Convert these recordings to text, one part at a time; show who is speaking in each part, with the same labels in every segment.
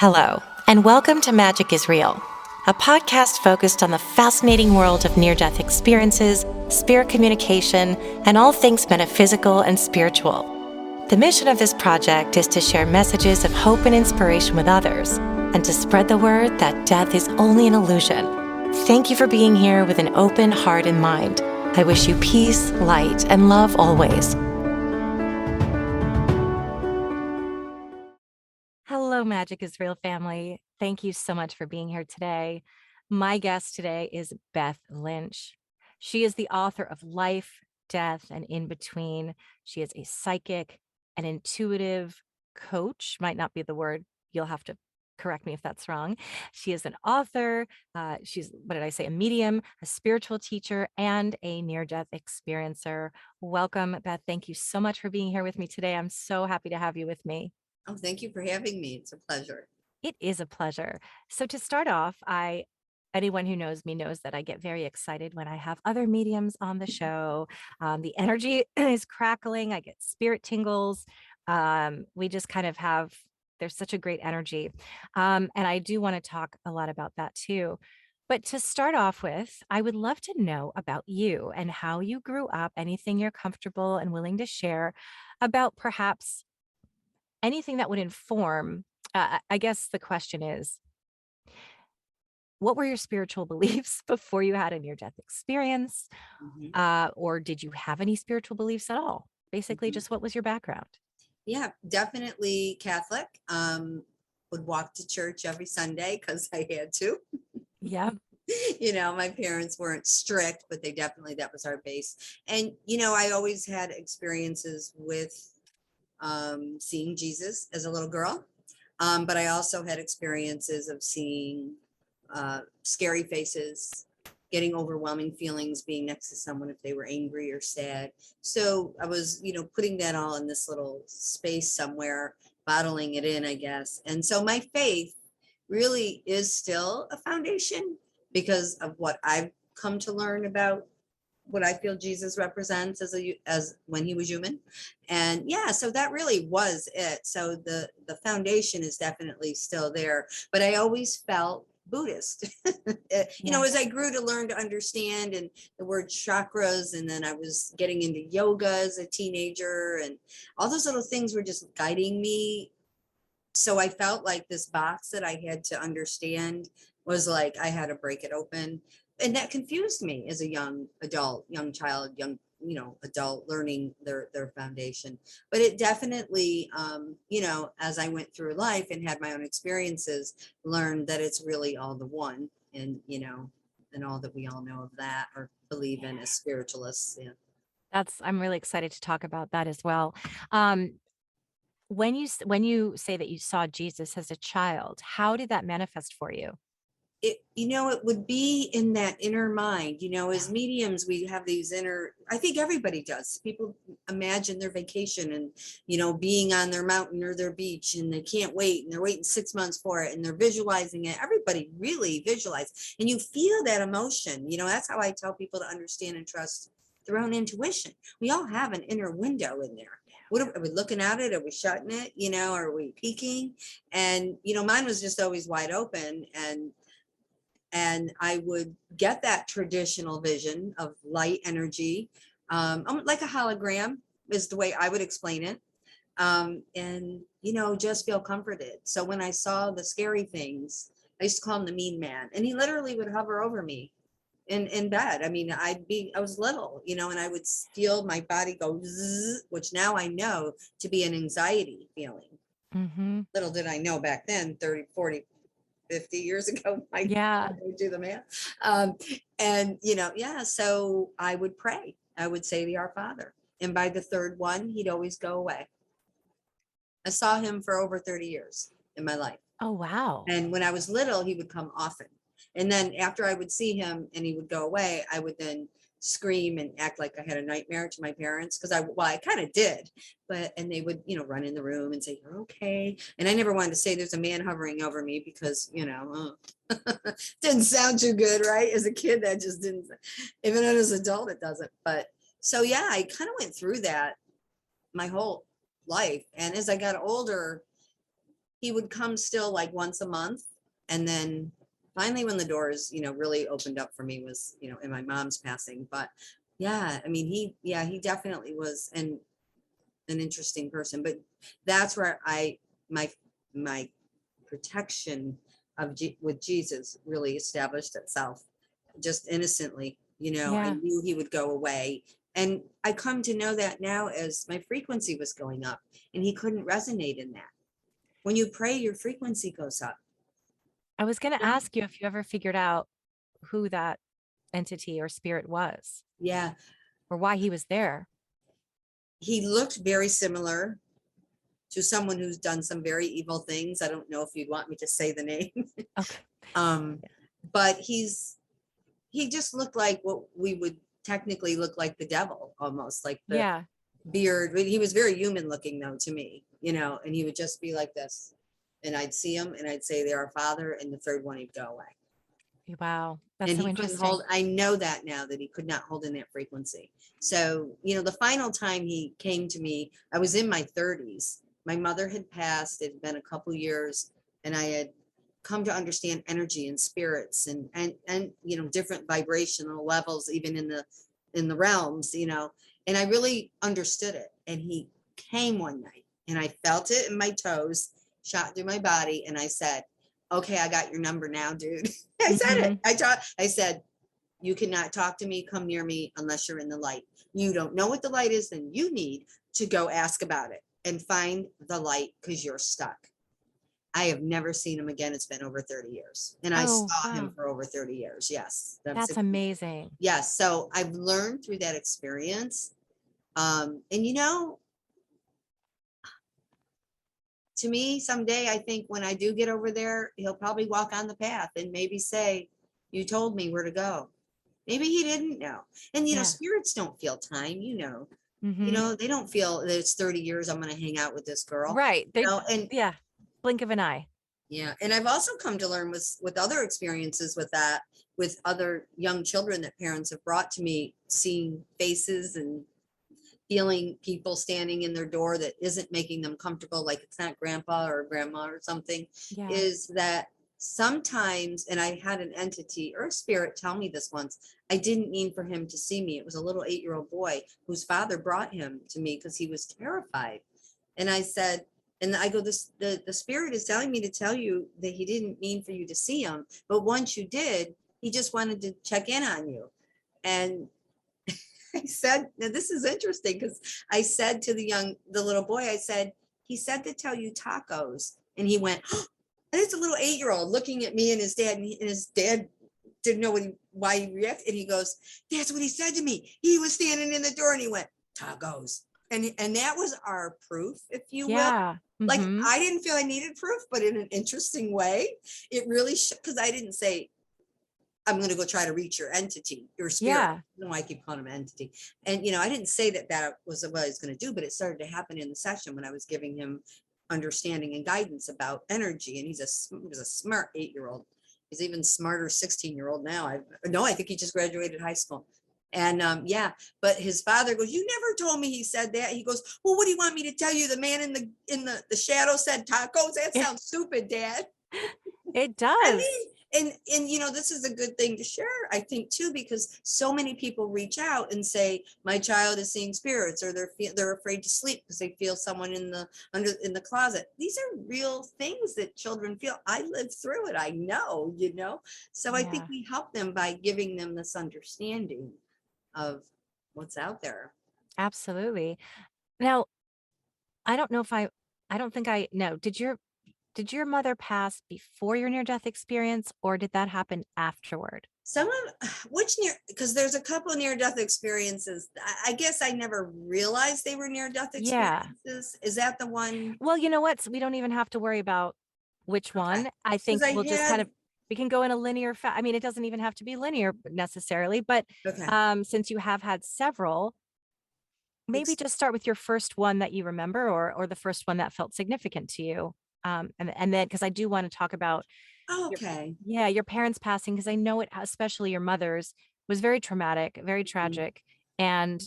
Speaker 1: Hello, and welcome to Magic is Real, a podcast focused on the fascinating world of near-death experiences, spirit communication, and all things metaphysical and spiritual. The mission of this project is to share messages of hope and inspiration with others, and to spread the word that death is only an illusion. Thank you for being here with an open heart and mind. I wish you peace, light, and love always. Hello, Magic is Real family. Thank you so much for being here today. My guest today is Beth Lynch. She is the author of Life, Death, and In Between. She is a psychic, an intuitive coach, might not be the word. You'll have to correct me if that's wrong. She is an author. She's, what did I say, a medium, a spiritual teacher, and a near-death experiencer. Welcome, Beth. Thank you so much for being here with me today. I'm so happy to have you with me.
Speaker 2: Oh, thank you for having me. It's a pleasure.
Speaker 1: It is a pleasure. So to start off, anyone who knows me knows that I get very excited when I have other mediums on the show. The energy is crackling. I get spirit tingles. We just kind of have, there's such a great energy. And I do want to talk a lot about that too. But to start off with, I would love to know about you and how you grew up, anything you're comfortable and willing to share about perhaps anything that would inform. I guess the question is, what were your spiritual beliefs before you had a near-death experience?
Speaker 2: Mhm,
Speaker 1: Or did you have any spiritual beliefs at all? Basically,
Speaker 2: mhm.
Speaker 1: just what was your background?
Speaker 2: Yeah, definitely Catholic. Would walk to church every Sunday because I had to.
Speaker 1: Yeah.
Speaker 2: My parents weren't strict, but they definitely, that was our base. And, I always had experiences with seeing Jesus as a little girl. But I also had experiences of seeing scary faces, getting overwhelming feelings, being next to someone if they were angry or sad. So I was, putting that all in this little space somewhere, bottling it in, I guess. And so my faith really is still a foundation because of what I've come to learn about what I feel Jesus represents as when he was human. And yeah, so that really was it. So the foundation is definitely still there, but I always felt Buddhist.
Speaker 1: Yeah.
Speaker 2: As I grew to learn to understand and the word chakras, and then I was getting into yoga as a teenager, and all those little things were just guiding me. So I felt like this box that I had to understand was like I had to break it open. And that confused me as a young adult, young child, young, adult learning their foundation. But it definitely, as I went through life and had my own experiences, learned that it's really all the one. And, and all that we all know of that or believe in as spiritualists. Yeah.
Speaker 1: I'm really excited to talk about that as well. Um, when you say that you saw Jesus as a child, how did that manifest for you?
Speaker 2: It would be in that inner mind. As mediums, we have these inner, I think everybody does. People imagine their vacation and, being on their mountain or their beach, and they can't wait, and they're waiting 6 months for it, and they're visualizing it. Everybody really visualize, and you feel that emotion. That's how I tell people to understand and trust their own intuition. We all have an inner window in there. What are we looking at it? Are we shutting it? Are we peeking? And mine was just always wide open, and I would get that traditional vision of light energy, like a hologram is the way I would explain it, and just feel comforted. So when I saw the scary things, I used to call him the mean man, and he literally would hover over me in bed. I mean, I was little, and I would feel my body go zzz, which now I know to be an anxiety feeling.
Speaker 1: Hmm.
Speaker 2: Little did I know back then, 30, 40, 50 years ago, my
Speaker 1: Yeah.
Speaker 2: God, I do the math. Um, and yeah, so I would pray. I would say the Our Father. And by the third one, he'd always go away. I saw him for over 30 years in my life.
Speaker 1: Oh, wow.
Speaker 2: And when I was little, he would come often. And then after I would see him and he would go away, I would then scream and act like I had a nightmare to my parents, because I kind of did, and they would, run in the room and say, "You're okay." And I never wanted to say there's a man hovering over me because, didn't sound too good, right? As a kid, that just didn't, even as an adult, it doesn't. But so, yeah, I kind of went through that my whole life. And as I got older, he would come still like once a month. And then finally, when the doors, really opened up for me was, in my mom's passing. But yeah, I mean, he definitely was an interesting person. But that's where my, my protection with Jesus really established itself just innocently. I
Speaker 1: Yeah.
Speaker 2: knew he would go away. And I come to know that now as my frequency was going up, and he couldn't resonate in that. When you pray, your frequency goes up.
Speaker 1: I was going to ask you if you ever figured out who that entity or spirit was
Speaker 2: Yeah.
Speaker 1: or why he was there.
Speaker 2: He looked very similar to someone who's done some very evil things. I don't know if you'd want me to say the name.
Speaker 1: Okay.
Speaker 2: um, but he just looked like what we would technically look like the devil, almost like the
Speaker 1: Yeah.
Speaker 2: beard. He was very human looking though to me, and he would just be like this. And I'd see him and I'd say, they're our Father. And the third one, he'd go away.
Speaker 1: Wow. That's
Speaker 2: And
Speaker 1: so
Speaker 2: he couldn't
Speaker 1: interesting.
Speaker 2: hold, I know that now, that he could not hold in that frequency. So, the final time he came to me, I was in my 30s. My mother had passed. It had been a couple years, and I had come to understand energy and spirits and different vibrational levels, even in the realms, and I really understood it. And he came one night and I felt it in my toes, shot through my body, and I said, okay, I got your number now, dude. I said it.
Speaker 1: Hmm.
Speaker 2: I said, you cannot talk to me, come near me unless you're in the light. You don't know what the light is, then you need to go ask about it and find the light, because you're stuck. I have never seen him again. It's been over 30 years. And I
Speaker 1: Oh,
Speaker 2: saw him
Speaker 1: wow.
Speaker 2: for over 30 years. Yes.
Speaker 1: That's amazing.
Speaker 2: Yes. So I've learned through that experience. And to me, someday, I think when I do get over there, he'll probably walk on the path and maybe say, you told me where to go. Maybe he didn't know. And,
Speaker 1: Yeah.
Speaker 2: spirits don't feel time,
Speaker 1: Hmm.
Speaker 2: they don't feel that it's 30 years I'm going to hang out with this girl,
Speaker 1: Right. They,
Speaker 2: and
Speaker 1: yeah. Blink of an eye.
Speaker 2: yeah. And I've also come to learn with other experiences with that, with other young children that parents have brought to me, seeing faces and feeling people standing in their door that isn't making them comfortable, like it's not grandpa or grandma or something,
Speaker 1: Yeah.
Speaker 2: is that sometimes, and I had an entity or a spirit tell me this once, I didn't mean for him to see me. It was a little 8-year-old boy whose father brought him to me because he was terrified. And I said, and I go, the spirit is telling me to tell you that he didn't mean for you to see him, but once you did, he just wanted to check in on you. And I said, now this is interesting, because I said to the little boy, I said, he said to tell you tacos. And he went, oh, and it's a little 8-year-old looking at me and his dad, and his dad didn't know why he reacted. And he goes, that's what he said to me. He was standing in the door and he went, tacos. And that was our proof, if you will.
Speaker 1: Yeah.
Speaker 2: Like,
Speaker 1: Hmm.
Speaker 2: I didn't feel I needed proof, but in an interesting way, it really, because I didn't say, I'm going to go try to reach your entity, your spirit.
Speaker 1: Yeah.
Speaker 2: No, I keep calling him entity. And, I didn't say that was what I was going to do, but it started to happen in the session when I was giving him understanding and guidance about energy. And he was a smart 8-year-old. He's even smarter 16-year-old now. I think he just graduated high school. And yeah, but his father goes, you never told me he said that. He goes, well, what do you want me to tell you? The man in the shadow said tacos. That sounds stupid, Dad.
Speaker 1: It
Speaker 2: I
Speaker 1: does.
Speaker 2: mean, and this is a good thing to share, I think, too, because so many people reach out and say, my child is seeing spirits, or they're afraid to sleep because they feel someone in the closet. These are real things that children feel. I lived through it. I know, So I think
Speaker 1: Yeah.
Speaker 2: we help them by giving them this understanding of what's out there.
Speaker 1: Absolutely. Now, I don't know if I don't think I know. Did your mother pass before your near death experience, or did that happen afterward?
Speaker 2: Some of which because there's a couple near death experiences. I guess I never realized they were near death
Speaker 1: Yeah.
Speaker 2: experiences. Is that the one?
Speaker 1: Well, you know what? So we don't even have to worry about which
Speaker 2: Okay.
Speaker 1: one. I
Speaker 2: Because
Speaker 1: think
Speaker 2: I
Speaker 1: we'll just kind
Speaker 2: had,
Speaker 1: of we can go in a linear I mean, it doesn't even have to be linear necessarily, but
Speaker 2: okay.
Speaker 1: since you have had several, maybe
Speaker 2: Ex-
Speaker 1: just start with your first one that you remember, or the first one that felt significant to you. And then because I do want to talk about your
Speaker 2: okay.
Speaker 1: yeah, your parents passing, because I know it, especially your mother's, was very traumatic, very
Speaker 2: Mhm.
Speaker 1: tragic. And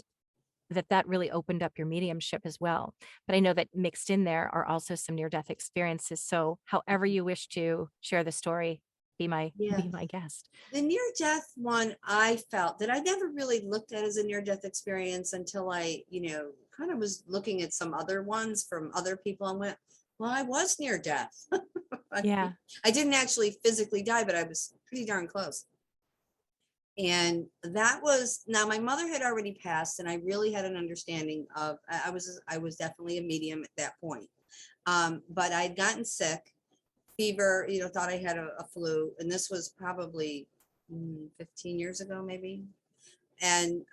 Speaker 1: that really opened up your mediumship as well. But I know that mixed in there are also some near-death experiences. So however you wish to share the story, be my
Speaker 2: Yeah.
Speaker 1: be my guest.
Speaker 2: The near death one, I felt that I never really looked at as a near death experience until I, kind of was looking at some other ones from other people and went, well, I was near death. I
Speaker 1: Yeah.
Speaker 2: I didn't actually physically die, but I was pretty darn close. And that was, now my mother had already passed, and I really had an understanding of, I was definitely a medium at that point. But I'd gotten sick, fever, thought I had a flu, and this was probably 15 years ago, maybe. And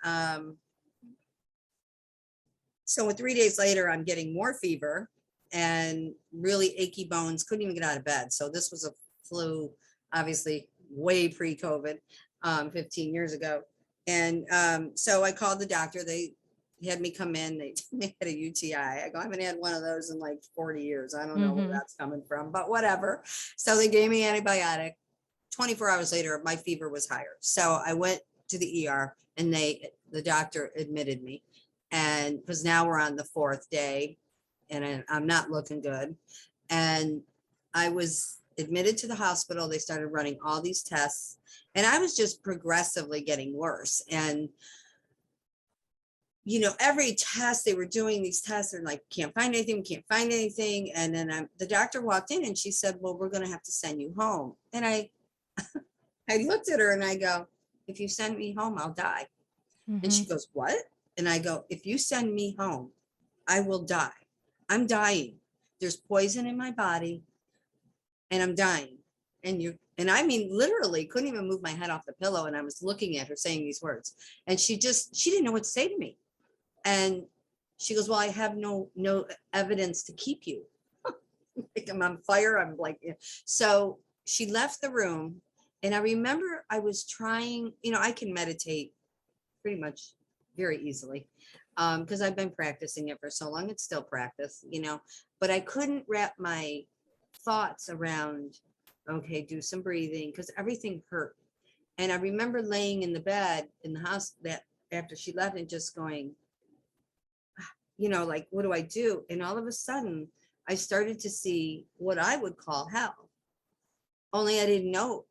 Speaker 2: so 3 days later, I'm getting more fever and really achy bones, couldn't even get out of bed. So this was a flu, obviously way pre-COVID, 15 years ago. And so I called the doctor. They had me come in. They had a UTI. I go, I haven't had one of those in like 40 years. I don't know where
Speaker 1: Hmm.
Speaker 2: that's coming from, but whatever. So they gave me antibiotic. 24 hours later, my fever was higher. So I went to the ER, and the doctor admitted me. And because now we're on the fourth day, and I'm not looking good. And I was admitted to the hospital. They started running all these tests, and I was just progressively getting worse. And every test they were doing, these tests are like, can't find anything, can't find anything. And then the doctor walked in and she said, well, we're going to have to send you home. And I looked at her and I go, if you send me home, I'll die. And
Speaker 1: Hmm.
Speaker 2: she goes, what? And I go, if you send me home, I will die. I'm dying. There's poison in my body and I'm dying. And I mean, literally couldn't even move my head off the pillow. And I was looking at her saying these words, and she didn't know what to say to me. And she goes, well, I have no evidence to keep you. Like, I'm on fire. I'm like, yeah. So she left the room. And I remember I was trying, I can meditate pretty much very easily, because I've been practicing it for so long. It's still practice, but I couldn't wrap my thoughts around, okay, do some breathing, because everything hurt. And I remember laying in the bed in the house that after she left and just going, like, what do I do? And all of a sudden, I started to see what I would call hell. Only I didn't know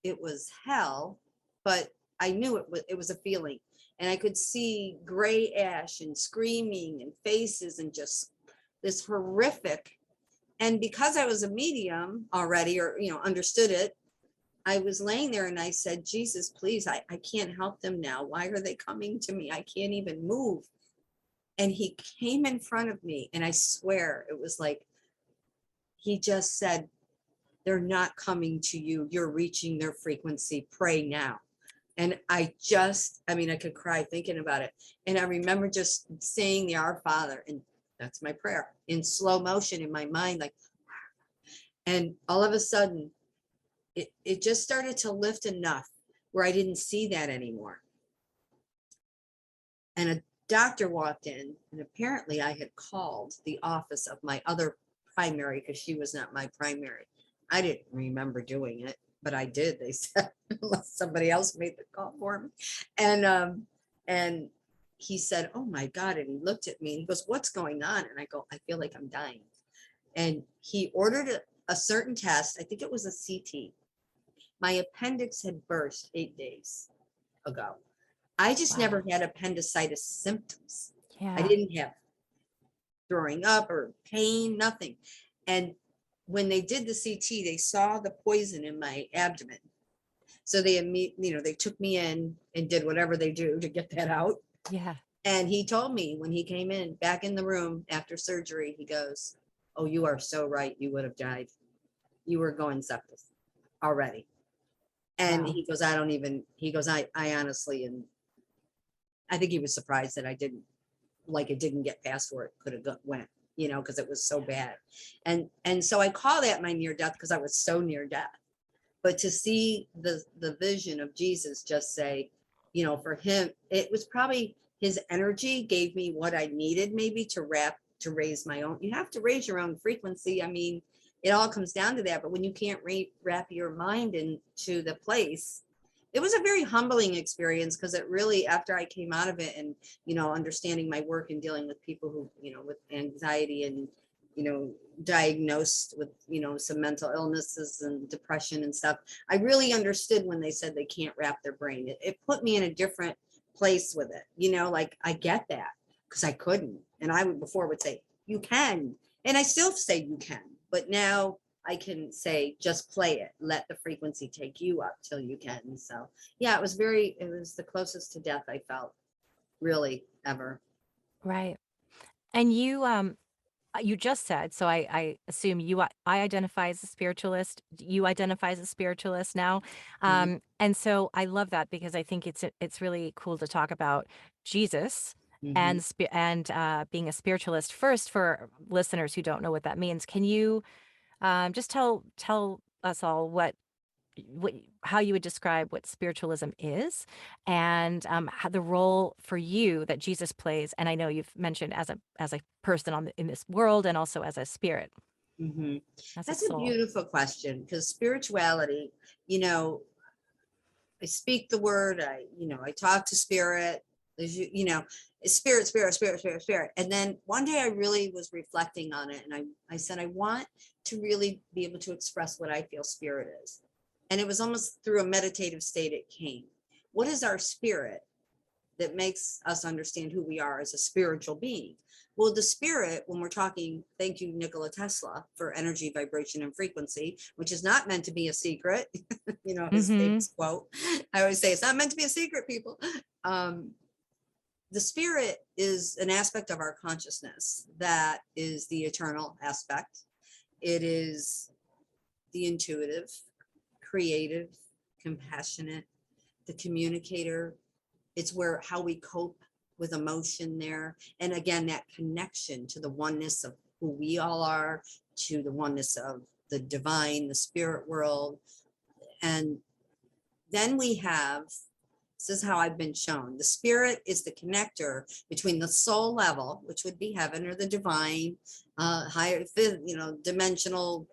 Speaker 2: it was hell, but I knew it was a feeling. And I could see gray ash and screaming and faces and just this horrific. And because I was a medium already, or understood it, I was laying there and I said, Jesus, please, I can't help them now. Why are they coming to me? I can't even move. And he came in front of me, and I swear it was like he just said, they're not coming to you. You're reaching their frequency. Pray now. And I mean, I could cry thinking about it. And I remember just saying the Our Father, and that's my prayer, in slow motion in my mind, like, and all of a sudden, it just started to lift enough where I didn't see that anymore. And a doctor walked in, and apparently I had called the office of my other primary, because she was not my primary. I didn't remember doing it, but I did. They said, unless somebody else made the call for me. And he said, oh my God. And he looked at me and he goes, what's going on? And I go, I feel like I'm dying. And he ordered a certain test. I think it was a CT. My appendix had burst 8 days ago. I just never
Speaker 1: Wow.
Speaker 2: had appendicitis symptoms. I
Speaker 1: Yeah.
Speaker 2: didn't have throwing up or pain, nothing. And when they did the CT, they saw the poison in my abdomen. So they took me in and did whatever they do to get that out.
Speaker 1: Yeah.
Speaker 2: And he told me when he came in back in the room after surgery, he goes, oh, you are so right. You would have died. You were going sepsis already. And
Speaker 1: Wow.
Speaker 2: he goes, I honestly, and I think he was surprised that I didn't, like, it didn't get past where it could have went, because it was so bad. And so I call that my near death, because I was so near death. But to see the vision of Jesus just say, for him, it was probably his energy gave me what I needed, maybe to raise my own. You have to raise your own frequency. I mean, it all comes down to that. But when you can't wrap your mind into the place, it was a very humbling experience, because it really, after I came out of it and, understanding my work and dealing with people who, with anxiety and, diagnosed with, some mental illnesses and depression and stuff, I really understood when they said they can't wrap their brain. It put me in a different place with it, like I get that, because I couldn't. And I would before would say, you can. And I still say you can, but now I can say, just play it. Let the frequency take you up till you can. So yeah, it was the closest to death I felt really ever.
Speaker 1: Right. And you just said, so I assume I identify as a spiritualist. You identify as a spiritualist now.
Speaker 2: Mhm,
Speaker 1: And so I love that because I think it's really cool to talk about Jesus
Speaker 2: mhm.
Speaker 1: and being a spiritualist first for listeners who don't know what that means. Can you just tell us all what how you would describe what spiritualism is and how the role for you that Jesus plays, and I know you've mentioned as a person in this world and also as a spirit,
Speaker 2: Mhm.
Speaker 1: as a
Speaker 2: That's a
Speaker 1: soul.
Speaker 2: beautiful question, because spirituality, you know, I speak the word, I talk to spirit, it's spirit, spirit, spirit, spirit, spirit. And then one day I really was reflecting on it, and I said, I want to really be able to express what I feel spirit is. And it was almost through a meditative state it came. What is our spirit that makes us understand who we are as a spiritual being? Well, the spirit, when we're talking, thank you, Nikola Tesla, for energy, vibration, and frequency, which is not meant to be a secret, his
Speaker 1: Mm-hmm.
Speaker 2: famous quote. I always say, it's not meant to be a secret, people. Um, the spirit is an aspect of our consciousness that is the eternal aspect. It is the intuitive, creative, compassionate, the communicator. It's where how we cope with emotion there. And again, that connection to the oneness of who we all are, to the oneness of the divine, the spirit world. And then we have, this is how I've been shown, the spirit is the connector between the soul level, which would be heaven or the divine, higher, dimensional,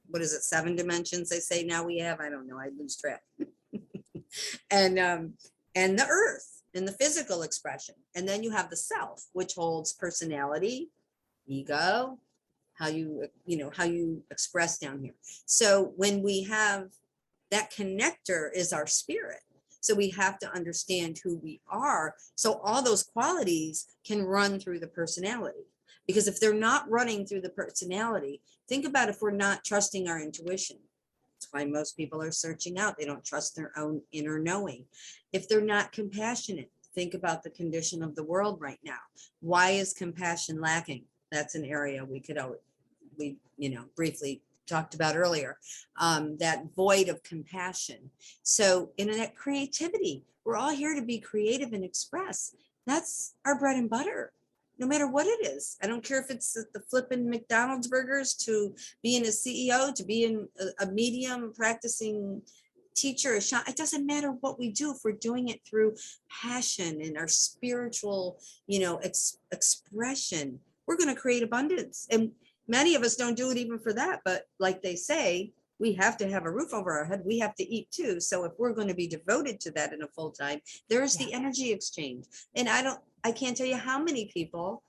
Speaker 2: what is it, 7 dimensions they say now we have? I don't know, I lose track. And the earth and the physical expression. And then you have the self, which holds personality, ego, how you express down here. So when we have that connector is our spirit. So we have to understand who we are. So all those qualities can run through the personality. Because if they're not running through the personality, think about if we're not trusting our intuition. That's why most people are searching out. They don't trust their own inner knowing. If they're not compassionate, think about the condition of the world right now. Why is compassion lacking? That's an area we briefly talked about earlier. That void of compassion. So in that creativity, we're all here to be creative and express. That's our bread and butter, no matter what it is. I don't care if it's the flipping McDonald's burgers, to being a CEO, to being a medium, practicing teacher, a shot. It doesn't matter what we do if we're doing it through passion and our spiritual, expression. We're going to create abundance. And many of us don't do it even for that. But like they say, we have to have a roof over our head. We have to eat too. So if we're going to be devoted to that in a full time, there's
Speaker 1: Yeah.
Speaker 2: the energy exchange. And I can't tell you how many people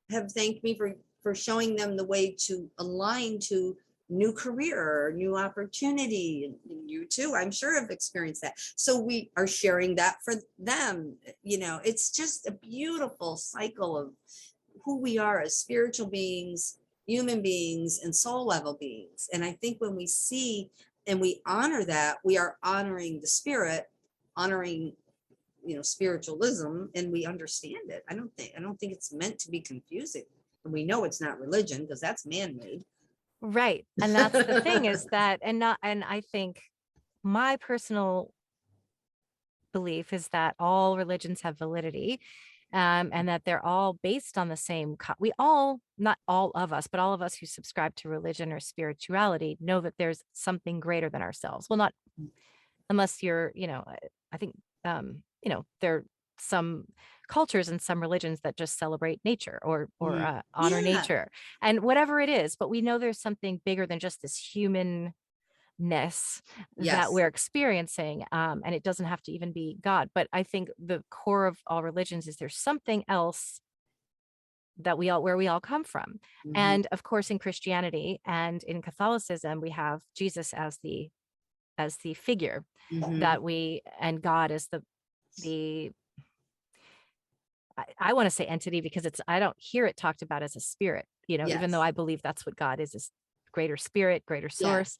Speaker 2: have thanked me for showing them the way to align to new career, new opportunity. And you too, I'm sure, have experienced that. So we are sharing that for them. It's just a beautiful cycle of who we are as spiritual beings, human beings, and soul level beings. And I think when we see and we honor that, we are honoring the spirit, honoring spiritualism, and we understand it. I don't think it's meant to be confusing. And we know it's not religion, because that's man-made.
Speaker 1: Right. And that's the thing is that, and I think my personal belief is that all religions have validity, and that they're all based on the same. We all, not all of us, but all of us who subscribe to religion or spirituality know that there's something greater than ourselves. Well, not unless you're, I think, there are some cultures and some religions that just celebrate nature or
Speaker 2: Mhm.
Speaker 1: honor
Speaker 2: Yeah.
Speaker 1: nature and whatever it is. But we know there's something bigger than just this human that
Speaker 2: Yes.
Speaker 1: we're experiencing. And it doesn't have to even be God. But I think the core of all religions is there's something else that where we all come from.
Speaker 2: Hmm.
Speaker 1: And of course, in Christianity and in Catholicism, we have Jesus as the figure
Speaker 2: Hmm.
Speaker 1: that we and God as the I want to say entity because I don't hear it talked about as a spirit, even though
Speaker 2: Yes.
Speaker 1: I believe that's what God is greater spirit, greater
Speaker 2: Yeah.
Speaker 1: source.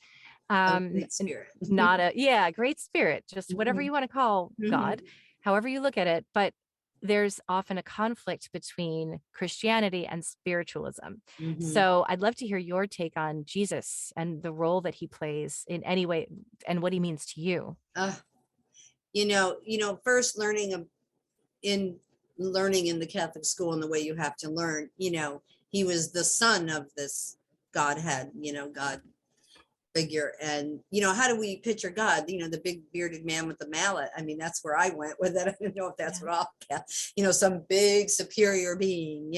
Speaker 2: A great spirit.
Speaker 1: Not a, yeah, great spirit, just whatever
Speaker 2: Hmm.
Speaker 1: you want to call God,
Speaker 2: Hmm.
Speaker 1: however you look at it. But there's often a conflict between Christianity and spiritualism.
Speaker 2: Hmm.
Speaker 1: So I'd love to hear your take on Jesus and the role that he plays in any way and what he means to you.
Speaker 2: Uh, first in learning in the Catholic school and the way you have to learn, he was the son of this Godhead, God figure. And, how do we picture God? The big bearded man with the mallet. I mean, that's where I went with it. I don't know if that's
Speaker 1: Yeah.
Speaker 2: what all, some big superior being,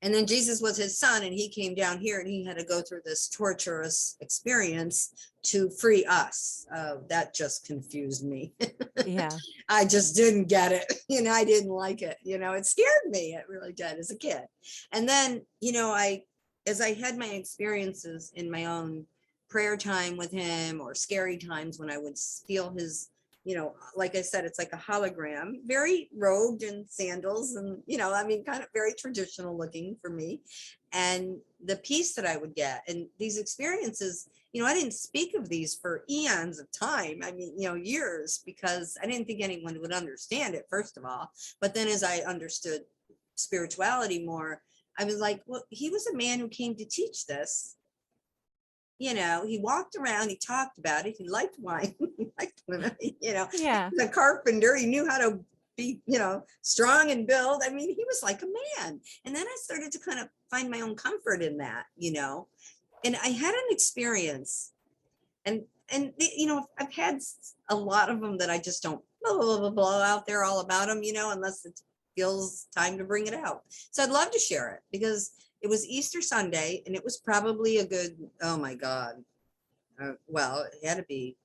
Speaker 2: and then Jesus was his son, and he came down here and he had to go through this torturous experience to free us. That just confused me.
Speaker 1: Yeah.
Speaker 2: I just didn't get it. I didn't like it. It scared me. It really did as a kid. And then, as I had my experiences in my own prayer time with him or scary times when I would feel his, like I said, it's like a hologram, very robed in sandals and, I mean, kind of very traditional looking for me. And the peace that I would get and these experiences, I didn't speak of these for eons of time. I mean, years, because I didn't think anyone would understand it, first of all. But then as I understood spirituality more, I was like, well, he was a man who came to teach this. He walked around, he talked about it, he liked wine, he liked women,
Speaker 1: Yeah.
Speaker 2: he's a carpenter, he knew how to be, strong and build. I mean, he was like a man. And then I started to kind of find my own comfort in that, and I had an experience, and I've had a lot of them that I just don't blow out there all about them, unless it feels time to bring it out. So I'd love to share it because it was Easter Sunday, and it was probably a good, oh my God, well, it had to be,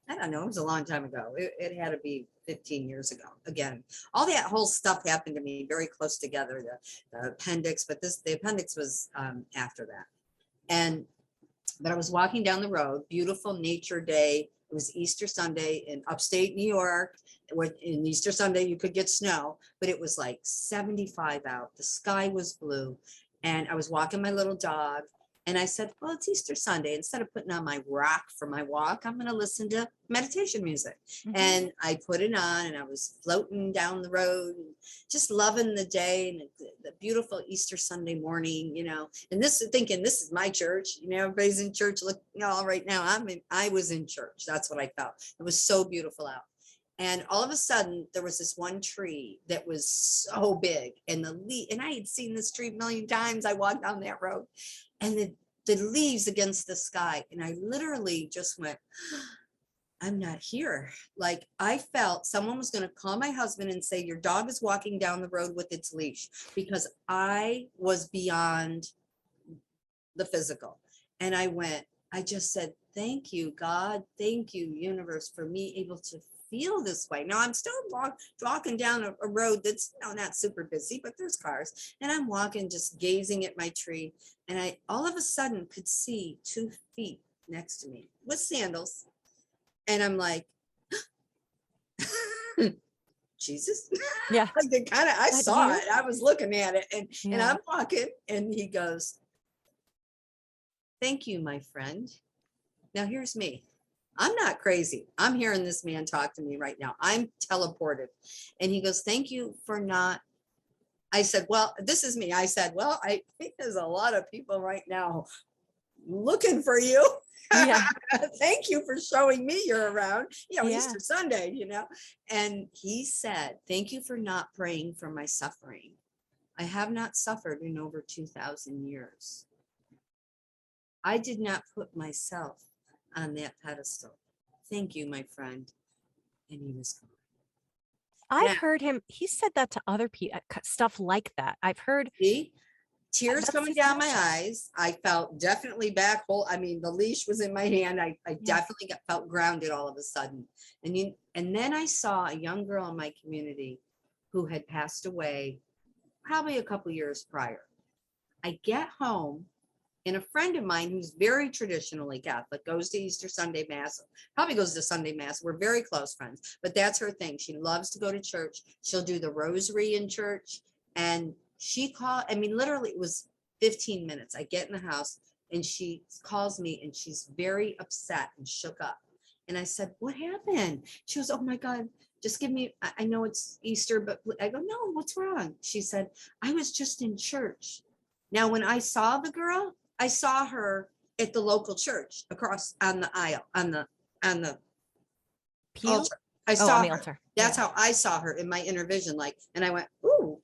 Speaker 2: I don't know, it was a long time ago. It had to be 15 years ago. Again, all that whole stuff happened to me very close together, the appendix, but the appendix was after that. And but I was walking down the road, beautiful nature day. It was Easter Sunday in upstate New York. In Easter Sunday, you could get snow, but it was like 75 out. The sky was blue. And I was walking my little dog. And I said, well, it's Easter Sunday. Instead of putting on my rock for my walk, I'm going to listen to meditation music.
Speaker 1: Mhm.
Speaker 2: And I put it on and I was floating down the road, and just loving the day and the beautiful Easter Sunday morning, and this thinking this is my church, everybody's in church. Look, all right now I was in church. That's what I felt. It was so beautiful out. And all of a sudden there was this one tree that was so big, and and I had seen this tree a million times. I walked down that road, and the leaves against the sky, and I literally just went, I'm not here. Like, I felt someone was going to call my husband and say, your dog is walking down the road with its leash, because I was beyond the physical. And I just said, thank you, God. Thank you, universe, for me able to feel this way. Now I'm still walking down a road that's not super busy, but there's cars. And I'm walking, just gazing at my tree. And I all of a sudden could see 2 feet next to me with sandals. And I'm like, Jesus.
Speaker 1: Yeah.
Speaker 2: I
Speaker 1: That
Speaker 2: saw
Speaker 1: you?
Speaker 2: it. I was looking at it, and
Speaker 1: Yeah.
Speaker 2: I'm walking, and he goes, thank you, my friend. Now here's me. I'm not crazy. I'm hearing this man talk to me right now. I'm teleported. And he goes, thank you for not. I said, well, this is me. I said, well, I think there's a lot of people right now looking for you.
Speaker 1: Yeah.
Speaker 2: Thank you for showing me you're around,
Speaker 1: Yeah.
Speaker 2: Easter Sunday, And he said, thank you for not praying for my suffering. I have not suffered in over 2,000 years. I did not put myself on that pedestal. Thank you, my friend. And he was gone.
Speaker 1: I've
Speaker 2: Now,
Speaker 1: heard him, he said that to other people, stuff like that. I've heard
Speaker 2: see? tears
Speaker 1: That's
Speaker 2: coming
Speaker 1: even
Speaker 2: down my
Speaker 1: better.
Speaker 2: eyes. I felt definitely back whole. I mean, the leash was in my hand. I
Speaker 1: Yeah.
Speaker 2: definitely felt grounded all of a sudden. And then I saw a young girl in my community who had passed away probably a couple years prior. I get home, and a friend of mine who's very traditionally Catholic goes to Easter Sunday Mass, probably goes to Sunday Mass. We're very close friends, but that's her thing. She loves to go to church. She'll do the rosary in church. And she called, I mean, literally, it was 15 minutes. I get in the house and she calls me and she's very upset and shook up. And I said, "What happened?" She goes, "Oh my God, just give me, I know it's Easter, but I go, "No, what's wrong?" She said, "I was just in church." Now, when I saw the girl, I saw her at the local church across on the aisle, on the
Speaker 1: Pew?
Speaker 2: altar. I
Speaker 1: Oh, on
Speaker 2: saw
Speaker 1: the
Speaker 2: her.
Speaker 1: altar.
Speaker 2: That's
Speaker 1: Yeah.
Speaker 2: how I saw her in my inner vision. Like, and I went, "Ooh,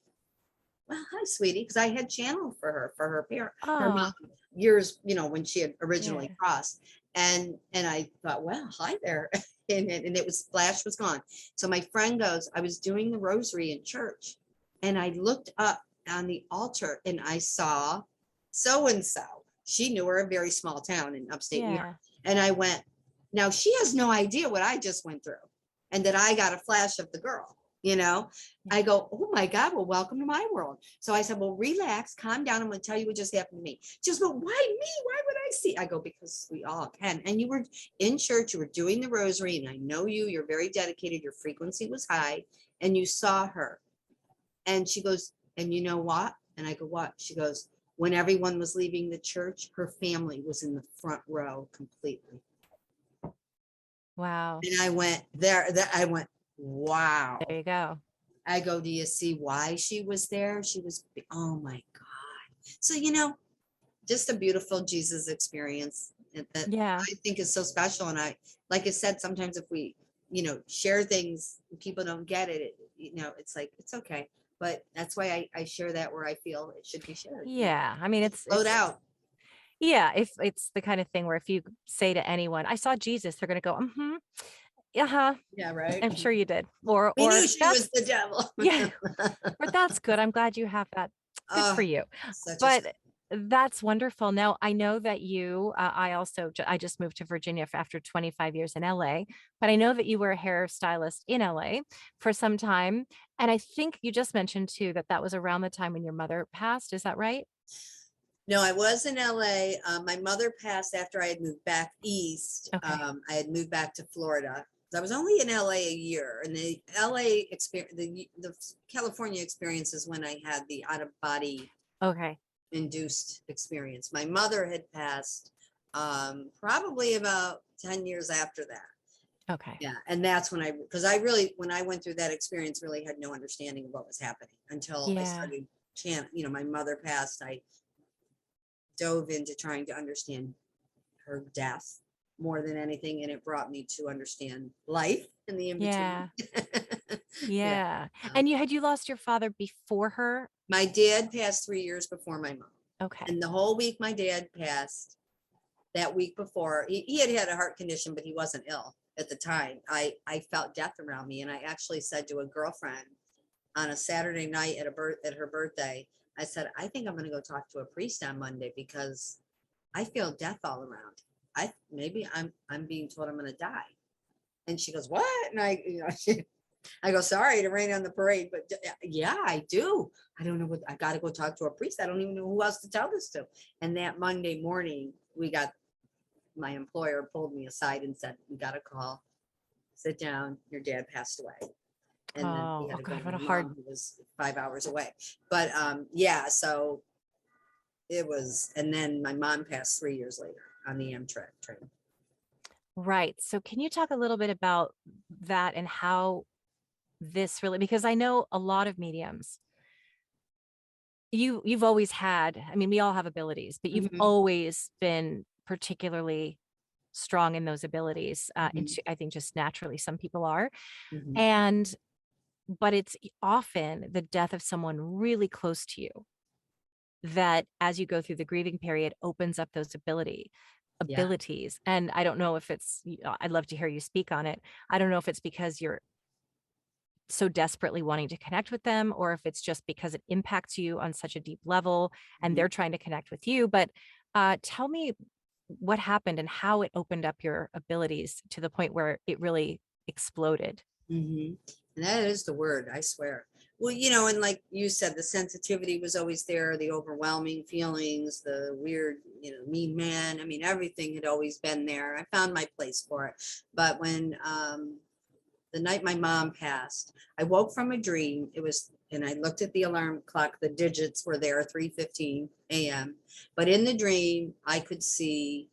Speaker 2: well, hi, sweetie," because I had channeled for her parent, her mom,
Speaker 1: Oh,
Speaker 2: years, when she had
Speaker 1: yeah.
Speaker 2: originally crossed. And I thought, well, hi there. And it was flash was gone. So my friend goes, I was doing the rosary in church, and I looked up on the altar and I saw so and so. She knew her, a very small town in upstate New York.
Speaker 1: Yeah.
Speaker 2: And I went, now she has no idea what I just went through, and that I got a flash of the girl, you know.
Speaker 1: Yeah.
Speaker 2: I go, "Oh my God, well, welcome to my world." So I said, "Well, relax, calm down. I'm going to tell you what just happened to me." She goes, "But why me? Why would I see?" I go, "Because we all can." And you were in church, you were doing the rosary, and I know you're very dedicated. Your frequency was high, and you saw her. And she goes, "And you know what?" And I go, "What?" She goes, "When everyone was leaving the church, her family was in the front row completely."
Speaker 1: Wow.
Speaker 2: And I went there, I went,
Speaker 1: There
Speaker 2: wow.
Speaker 1: you go.
Speaker 2: I go, "Do you see why she was there?" She was, oh my God. So, just a beautiful Jesus experience that
Speaker 1: Yeah.
Speaker 2: I think is so special. And like I said, sometimes if we, share things, people don't get it, it's like, it's okay. But that's why I share that where I feel it should be shared.
Speaker 1: Yeah. I mean,
Speaker 2: Float out.
Speaker 1: yeah, if it's the kind of thing where if you say to anyone, I saw Jesus, they're going to go, mm-hmm. Uh-huh.
Speaker 2: Yeah, right.
Speaker 1: I'm sure you did. Or,
Speaker 2: We
Speaker 1: or
Speaker 2: knew she was
Speaker 1: that's,
Speaker 2: the devil.
Speaker 1: yeah, or that's good. I'm glad you have that. Good for
Speaker 2: Oh,
Speaker 1: you.
Speaker 2: such a shame.
Speaker 1: But that's wonderful. Now, I know that I also, I just moved to Virginia after 25 years in LA, but I know that you were a hairstylist in LA for some time. And I think you just mentioned too that that was around the time when your mother passed. Is that right?
Speaker 2: No, I was in LA. My mother passed after I had moved back east.
Speaker 1: Okay.
Speaker 2: I had moved back to Florida. I was only in LA a year, and the LA experience, the California experience is when I had the out of body
Speaker 1: Okay.
Speaker 2: induced experience. My mother had passed probably about 10 years after that.
Speaker 1: Okay.
Speaker 2: Yeah, and that's because I really, when I went through that experience, really had no understanding of what was happening until I
Speaker 1: Yeah.
Speaker 2: started my mother passed. I dove into trying to understand her death more than anything, and it brought me to understand life in the in between.
Speaker 1: Yeah.
Speaker 2: Yeah.
Speaker 1: Yeah.
Speaker 2: Um,
Speaker 1: And you lost your father before her?
Speaker 2: my dad passed 3 years before my mom,
Speaker 1: Okay.
Speaker 2: and the whole week my dad passed, that week before, he had a heart condition, but he wasn't ill at the time. I felt death around me, and I actually said to a girlfriend on a Saturday night at her birthday, I said, "I think I'm going to go talk to a priest on Monday because I feel death all around. Maybe I'm being told I'm going to die." And she goes, "What?" And I go, "Sorry to rain on the parade, but yeah, I do. I don't know what, I got to go talk to a priest. I don't even know who else to tell this to." And that Monday morning, my employer pulled me aside and said, "We got a call. Sit down. Your dad passed away." And then we
Speaker 1: Oh,
Speaker 2: had
Speaker 1: oh
Speaker 2: to go
Speaker 1: God,
Speaker 2: to
Speaker 1: what
Speaker 2: my
Speaker 1: a hard.
Speaker 2: mom, who was 5 hours away. But yeah, so it was, and then my mom passed 3 years later on the Amtrak train.
Speaker 1: Right. So can you talk a little bit about that and how this really, because I know a lot of mediums, you've always had, I mean, we all have abilities, but you've
Speaker 2: Mhm,
Speaker 1: always been particularly strong in those abilities.
Speaker 2: mhm,
Speaker 1: Into I think just naturally some people are.
Speaker 2: mhm.
Speaker 1: And but it's often the death of someone really close to you that as you go through the grieving period opens up those
Speaker 2: Yeah.
Speaker 1: abilities. And I don't know if it's I'd love to hear you speak on it. I don't know if it's because you're so desperately wanting to connect with them, or if it's just because it impacts you on such a deep level and
Speaker 2: Mhm.
Speaker 1: they're trying to connect with you. But tell me what happened and how it opened up your abilities to the point where it really exploded.
Speaker 2: Mhm. And that is the word, I swear. Well, you know, and like you said, the sensitivity was always there, the overwhelming feelings, the weird, you know, mean man. I mean, everything had always been there. I found my place for it. But when the night my mom passed, I woke from a dream. It was, and I looked at the alarm clock, the digits were there, 3:15 a.m. But in the dream, I could see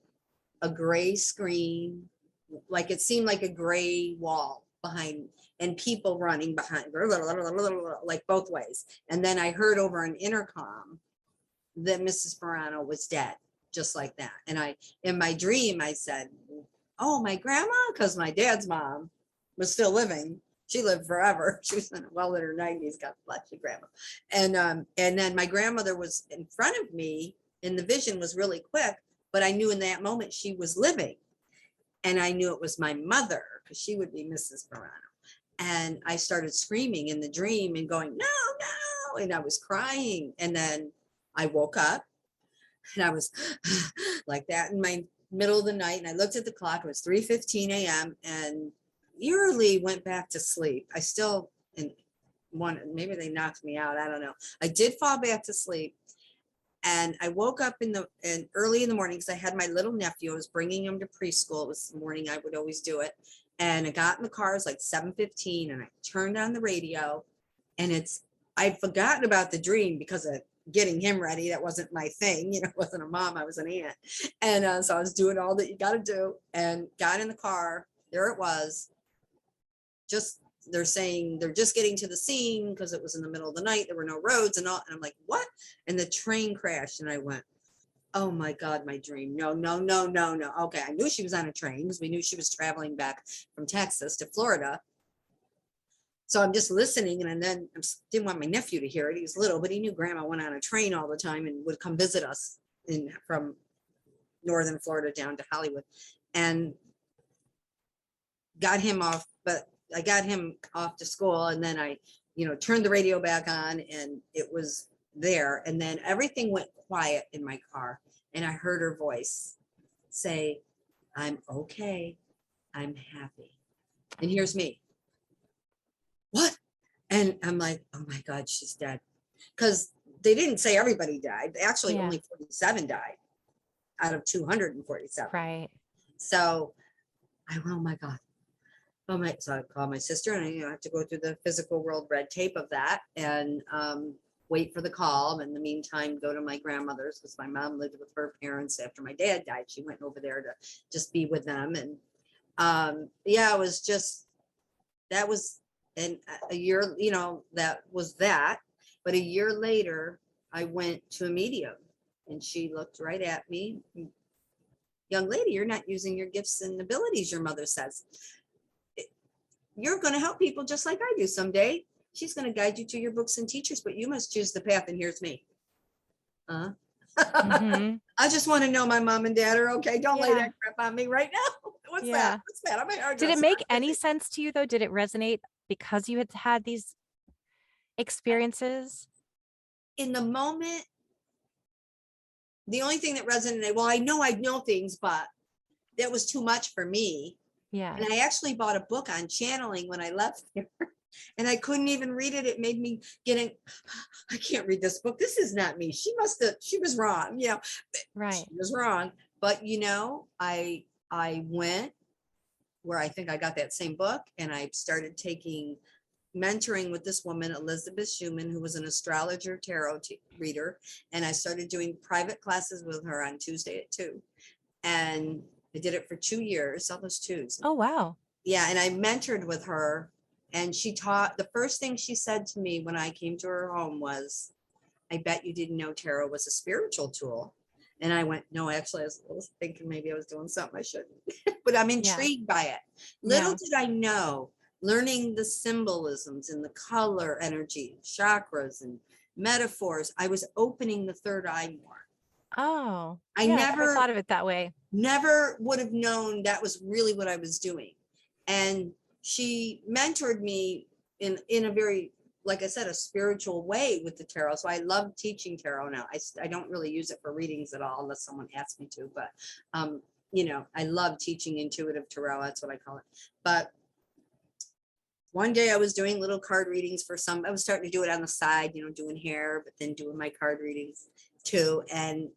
Speaker 2: a gray screen, like it seemed like a gray wall behind, and people running behind, like both ways. And then I heard over an intercom that Mrs. Morano was dead, just like that. And I, in my dream, I said, "Oh, my grandma," because my dad's mom was still living. She lived forever. She was well in her 90s. God bless you, grandma. And then my grandmother was in front of me, and the vision was really quick. But I knew in that moment she was living, and I knew it was my mother because she would be Mrs. Morano. And I started screaming in the dream and going, "No, no!" And I was crying. And then I woke up, and I was like that in my middle of the night. And I looked at the clock. It was 3:15 a.m. and eerily went back to sleep. I still, and one, maybe they knocked me out. I don't know. I did fall back to sleep. And I woke up and early in the morning because I had my little nephew. I was bringing him to preschool. It was the morning I would always do it. And I got in the car. It was like 7:15, and I turned on the radio. And I'd forgotten about the dream because of getting him ready. That wasn't my thing. You know, it wasn't a mom. I was an aunt. And so I was doing all that you got to do, and got in the car. There it was. Just, they're saying they're just getting to the scene because it was in the middle of the night. There were no roads and all. And I'm like, what? And the train crashed. And I went, oh my God, my dream. No, no, no, no, no. Okay. I knew she was on a train because we knew she was traveling back from Texas to Florida. So I'm just listening. And then I didn't want my nephew to hear it. He was little, but he knew grandma went on a train all the time and would come visit us from northern Florida down to Hollywood, and got him off. But I got him off to school, and then I, you know, turned the radio back on, and it was there. And then everything went quiet in my car, and I heard her voice say, "I'm okay. I'm happy." And here's me. What? And I'm like, oh my God, she's dead. Because they didn't say everybody died. Actually,
Speaker 1: Yeah.
Speaker 2: only 47 died out of 247.
Speaker 1: Right.
Speaker 2: So oh my God. Oh my, so I called my sister, and I have to go through the physical world red tape of that, and wait for the call. In the meantime, go to my grandmother's because my mom lived with her parents after my dad died. She went over there to just be with them. And yeah, it was just, that was, and a year, you know, that was that. But a year later, I went to a medium, and she looked right at me. "Young lady, you're not using your gifts and abilities, your mother says. You're going to help people just like I do someday. She's going to guide you to your books and teachers, but you must choose the path." And here's me.
Speaker 1: Hmm.
Speaker 2: I just want to know my mom and dad are okay. Don't lay
Speaker 1: Yeah.
Speaker 2: that crap on me right now. What's that?
Speaker 1: Yeah.
Speaker 2: What's that? I'm a
Speaker 1: Did it
Speaker 2: hairdresser.
Speaker 1: make
Speaker 2: I'm
Speaker 1: any
Speaker 2: busy.
Speaker 1: sense to you though? Did it resonate because you had had these experiences?
Speaker 2: In the moment, the only thing that resonated, well, I know things, but that was too much for me.
Speaker 1: Yeah.
Speaker 2: And I actually bought a book on channeling when I left here. And I couldn't even read it. It made me I can't read this book. This is not me. She was wrong. You know, she
Speaker 1: Right.
Speaker 2: was wrong. But you know, I went where I think I got that same book, and I started taking mentoring with this woman, Elizabeth Schumann, who was an astrologer, tarot reader. And I started doing private classes with her on Tuesday at 2. And I did it for 2 years, all those twos.
Speaker 1: Oh, wow.
Speaker 2: Yeah, and I mentored with her, and she taught, the first thing she said to me when I came to her home was, "I bet you didn't know tarot was a spiritual tool." And I went, "No, actually, I was thinking maybe I was doing something I shouldn't." But I'm
Speaker 1: Yeah.
Speaker 2: intrigued by it. Little
Speaker 1: Yeah.
Speaker 2: did I know, learning the symbolisms and the color energy, chakras and metaphors, I was opening the third eye more.
Speaker 1: Oh,
Speaker 2: I
Speaker 1: yeah. I never
Speaker 2: never
Speaker 1: thought of it that way.
Speaker 2: never would have known that was really what I was doing. And she mentored me in a very, like I said, a spiritual way with the tarot. So I love teaching tarot now. I don't really use it for readings at all unless someone asks me to, but you know, I love teaching intuitive tarot. That's what I call it. But one day I was doing little card readings for some, I was starting to do it on the side, you know, doing hair, but then doing my card readings too. And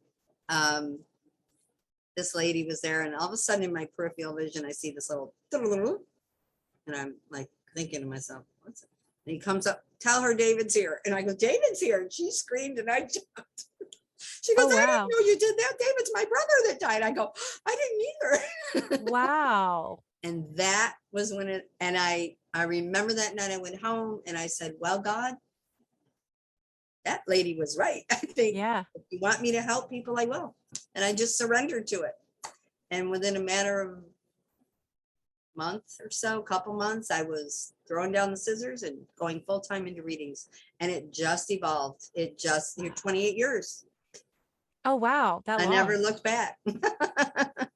Speaker 2: this lady was there, and all of a sudden in my peripheral vision, I see this little, and I'm like thinking to myself, what's it? And he comes up, tell her David's here. And I go, David's here. And she screamed and I jumped. She goes,
Speaker 1: Oh,
Speaker 2: I didn't
Speaker 1: wow.
Speaker 2: know you did that. David's my brother that died. I go, I didn't either.
Speaker 1: Wow.
Speaker 2: And that was when it, and I remember that night I went home and I said, well, God, that lady was right. I think
Speaker 1: Yeah.
Speaker 2: if you want me to help people, I will. And I just surrendered to it. And within a matter of month or so, couple months, I was throwing down the scissors and going full time into readings. And it just evolved. It just, you're 28 years.
Speaker 1: Oh, wow. That
Speaker 2: I
Speaker 1: long.
Speaker 2: never looked back.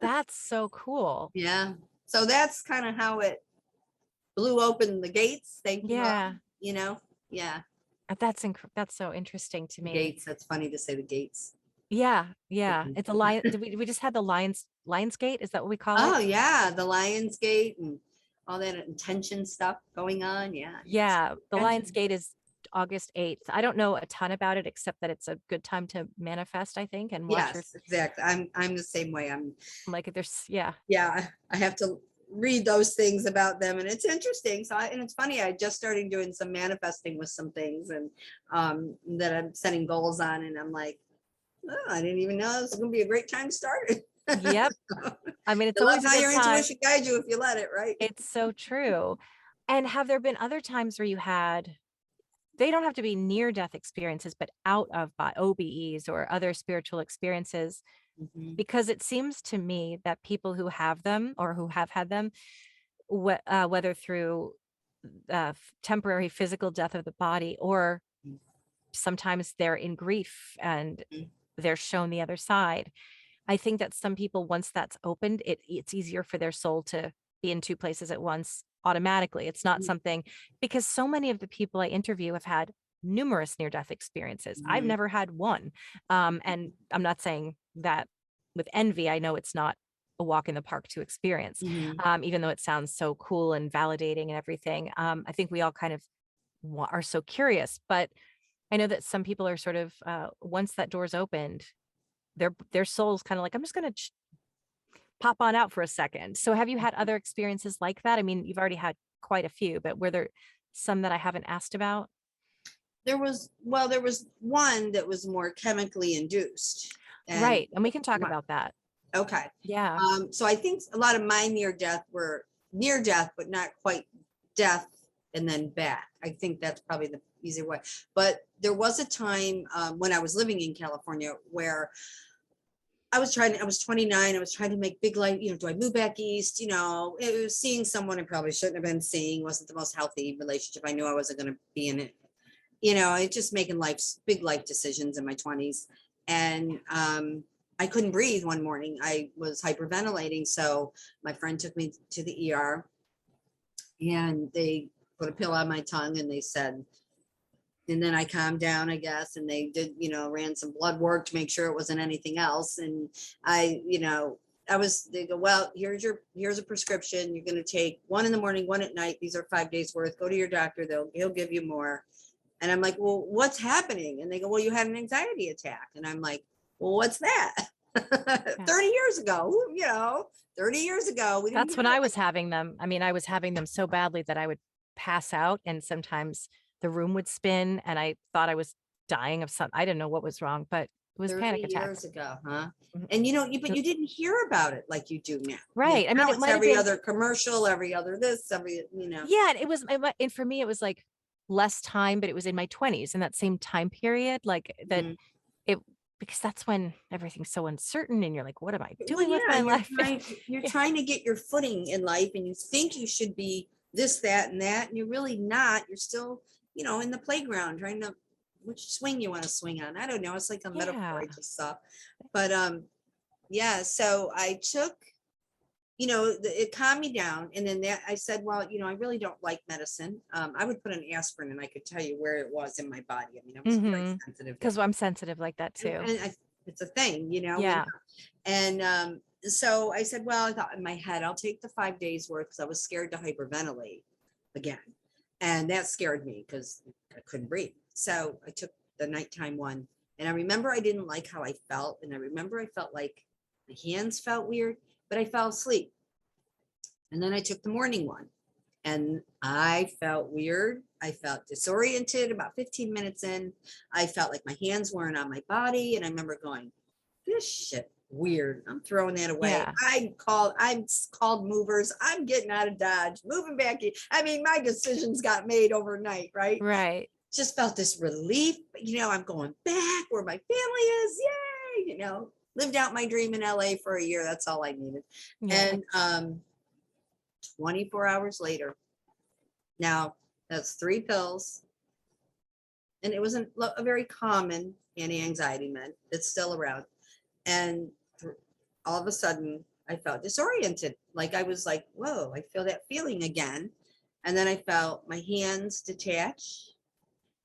Speaker 1: That's so cool.
Speaker 2: Yeah. So that's kind of how it blew open the gates. Thank you, Mom.
Speaker 1: Yeah.
Speaker 2: You know, yeah.
Speaker 1: That's so interesting to me.
Speaker 2: Gates. That's funny to say the gates.
Speaker 1: Yeah. Yeah.
Speaker 2: Mhm.
Speaker 1: It's a lion. We just had the Lions Gate. Is that what we call
Speaker 2: Oh
Speaker 1: it?
Speaker 2: yeah, the Lions Gate and all that intention stuff going on. Yeah.
Speaker 1: Yeah. The Lions
Speaker 2: Intention.
Speaker 1: Gate is August 8th. I don't know a ton about it, except that it's a good time to manifest, I think, and watch your,
Speaker 2: Yes, exactly. I'm the same way. I'm
Speaker 1: like, there's, yeah.
Speaker 2: yeah, I have to read those things about them and it's interesting. So and it's funny, I just started doing some manifesting with some things and that I'm setting goals on and I'm like, oh, I didn't even know this was gonna be a great time to start it.
Speaker 1: Yep. I mean, it's
Speaker 2: I love
Speaker 1: always a
Speaker 2: how
Speaker 1: good
Speaker 2: your
Speaker 1: time.
Speaker 2: intuition guides you if you let it, right?
Speaker 1: It's so true. And have there been other times where you had, they don't have to be near death experiences, but out of OBEs or other spiritual experiences?
Speaker 2: Mhm.
Speaker 1: Because it seems to me that people who have them or who have had them, whether through temporary physical death of the body, or sometimes they're in grief and
Speaker 2: Mhm.
Speaker 1: they're shown the other side. I think that some people, once that's opened, it's easier for their soul to be in two places at once automatically. It's not something, because so many of the people I interview have had numerous near-death experiences. I've
Speaker 2: Mhm.
Speaker 1: never had one. And I'm not saying that with envy. I know it's not a walk in the park to experience,
Speaker 2: Mhm.
Speaker 1: even though it sounds so cool and validating and everything. I think we all kind of are so curious, but I know that some people are sort of, once that door's opened, their soul's kind of like, I'm just going to pop on out for a second. So have you had other experiences like that? I mean, you've already had quite a few, but were there some that I haven't asked about?
Speaker 2: There was, well, there was one that was more chemically induced. And
Speaker 1: Right. And we can talk
Speaker 2: my,
Speaker 1: about that.
Speaker 2: okay.
Speaker 1: Yeah.
Speaker 2: So I think a lot of my near death were near death, but not quite death and then back. I think that's probably the easier way. But there was a time when I was living in California where I was 29. I was trying to make big life, you know, do I move back east? You know, it was seeing someone I probably shouldn't have been seeing, wasn't the most healthy relationship. I knew I wasn't going to be in it. You know, it's just making big life decisions in my 20s. And I couldn't breathe one morning. I was hyperventilating. So my friend took me to the ER and they put a pill on my tongue and they said, and then I calmed down, I guess, and they did, you know, ran some blood work to make sure it wasn't anything else. And I, you know, they go, well, here's a prescription. You're going to take one in the morning, one at night. These are 5 days worth. Go to your doctor. He'll give you more. And I'm like, well, what's happening? And they go, well, you had an anxiety attack. And I'm like, well, what's that?
Speaker 1: Yeah.
Speaker 2: 30 years ago, you know, 30 years ago, we didn't
Speaker 1: That's
Speaker 2: get
Speaker 1: when I
Speaker 2: it.
Speaker 1: was having them. I mean, I was having them so badly that I would pass out and sometimes the room would spin and I thought I was dying of something. I didn't know what was wrong, but it was
Speaker 2: 30
Speaker 1: panic
Speaker 2: years
Speaker 1: attacks.
Speaker 2: ago, huh?
Speaker 1: Mhm.
Speaker 2: And you know, but you didn't hear about it like you do now. You know,
Speaker 1: Right. I mean,
Speaker 2: now
Speaker 1: it
Speaker 2: it's
Speaker 1: might have
Speaker 2: every
Speaker 1: been,
Speaker 2: other commercial, every other this, every, you know.
Speaker 1: yeah, and for me, it was like less time, but it was in my 20s in that same time period, like that
Speaker 2: Mhm.
Speaker 1: it, because that's when everything's so uncertain and you're like, what am I
Speaker 2: Well,
Speaker 1: doing with
Speaker 2: yeah,
Speaker 1: my
Speaker 2: and
Speaker 1: life?
Speaker 2: you're
Speaker 1: Yeah.
Speaker 2: trying to get your footing in life and you think you should be this, that, and that, and you're really not. You're still, you know, in the playground trying to which swing you want to swing on. I don't know. It's like a metaphor
Speaker 1: Yeah.
Speaker 2: I just saw. But yeah, so I took, it calmed me down. And then I said, well, I really don't like medicine. I would put an aspirin and I could tell you where it was in my body. I mean, I was very
Speaker 1: Mm-hmm.
Speaker 2: sensitive to,
Speaker 1: Because I'm sensitive like that too.
Speaker 2: it's a thing,
Speaker 1: Yeah.
Speaker 2: and so I said, well, I thought in my head, I'll take the 5 days worth because I was scared to hyperventilate again. And that scared me because I couldn't breathe. So I took the nighttime one. And I remember I didn't like how I felt. And I remember I felt like my hands felt weird, but I fell asleep. And then I took the morning one and I felt weird. I felt disoriented about 15 minutes in. I felt like my hands weren't on my body. And I remember going, this shit weird. I'm throwing that away.
Speaker 1: Yeah.
Speaker 2: I'm called movers. I'm getting out of Dodge, moving back. I mean, my decisions got made overnight, right?
Speaker 1: Right.
Speaker 2: Just felt this relief. I'm going back where my family is. Yay! Lived out my dream in LA for a year. That's all I needed.
Speaker 1: Yeah.
Speaker 2: And 24 hours later, now that's 3 pills. And it wasn't a very common anti-anxiety med. It's still around. And all of a sudden I felt disoriented. Like I was like, whoa, I feel that feeling again. And then I felt my hands detach.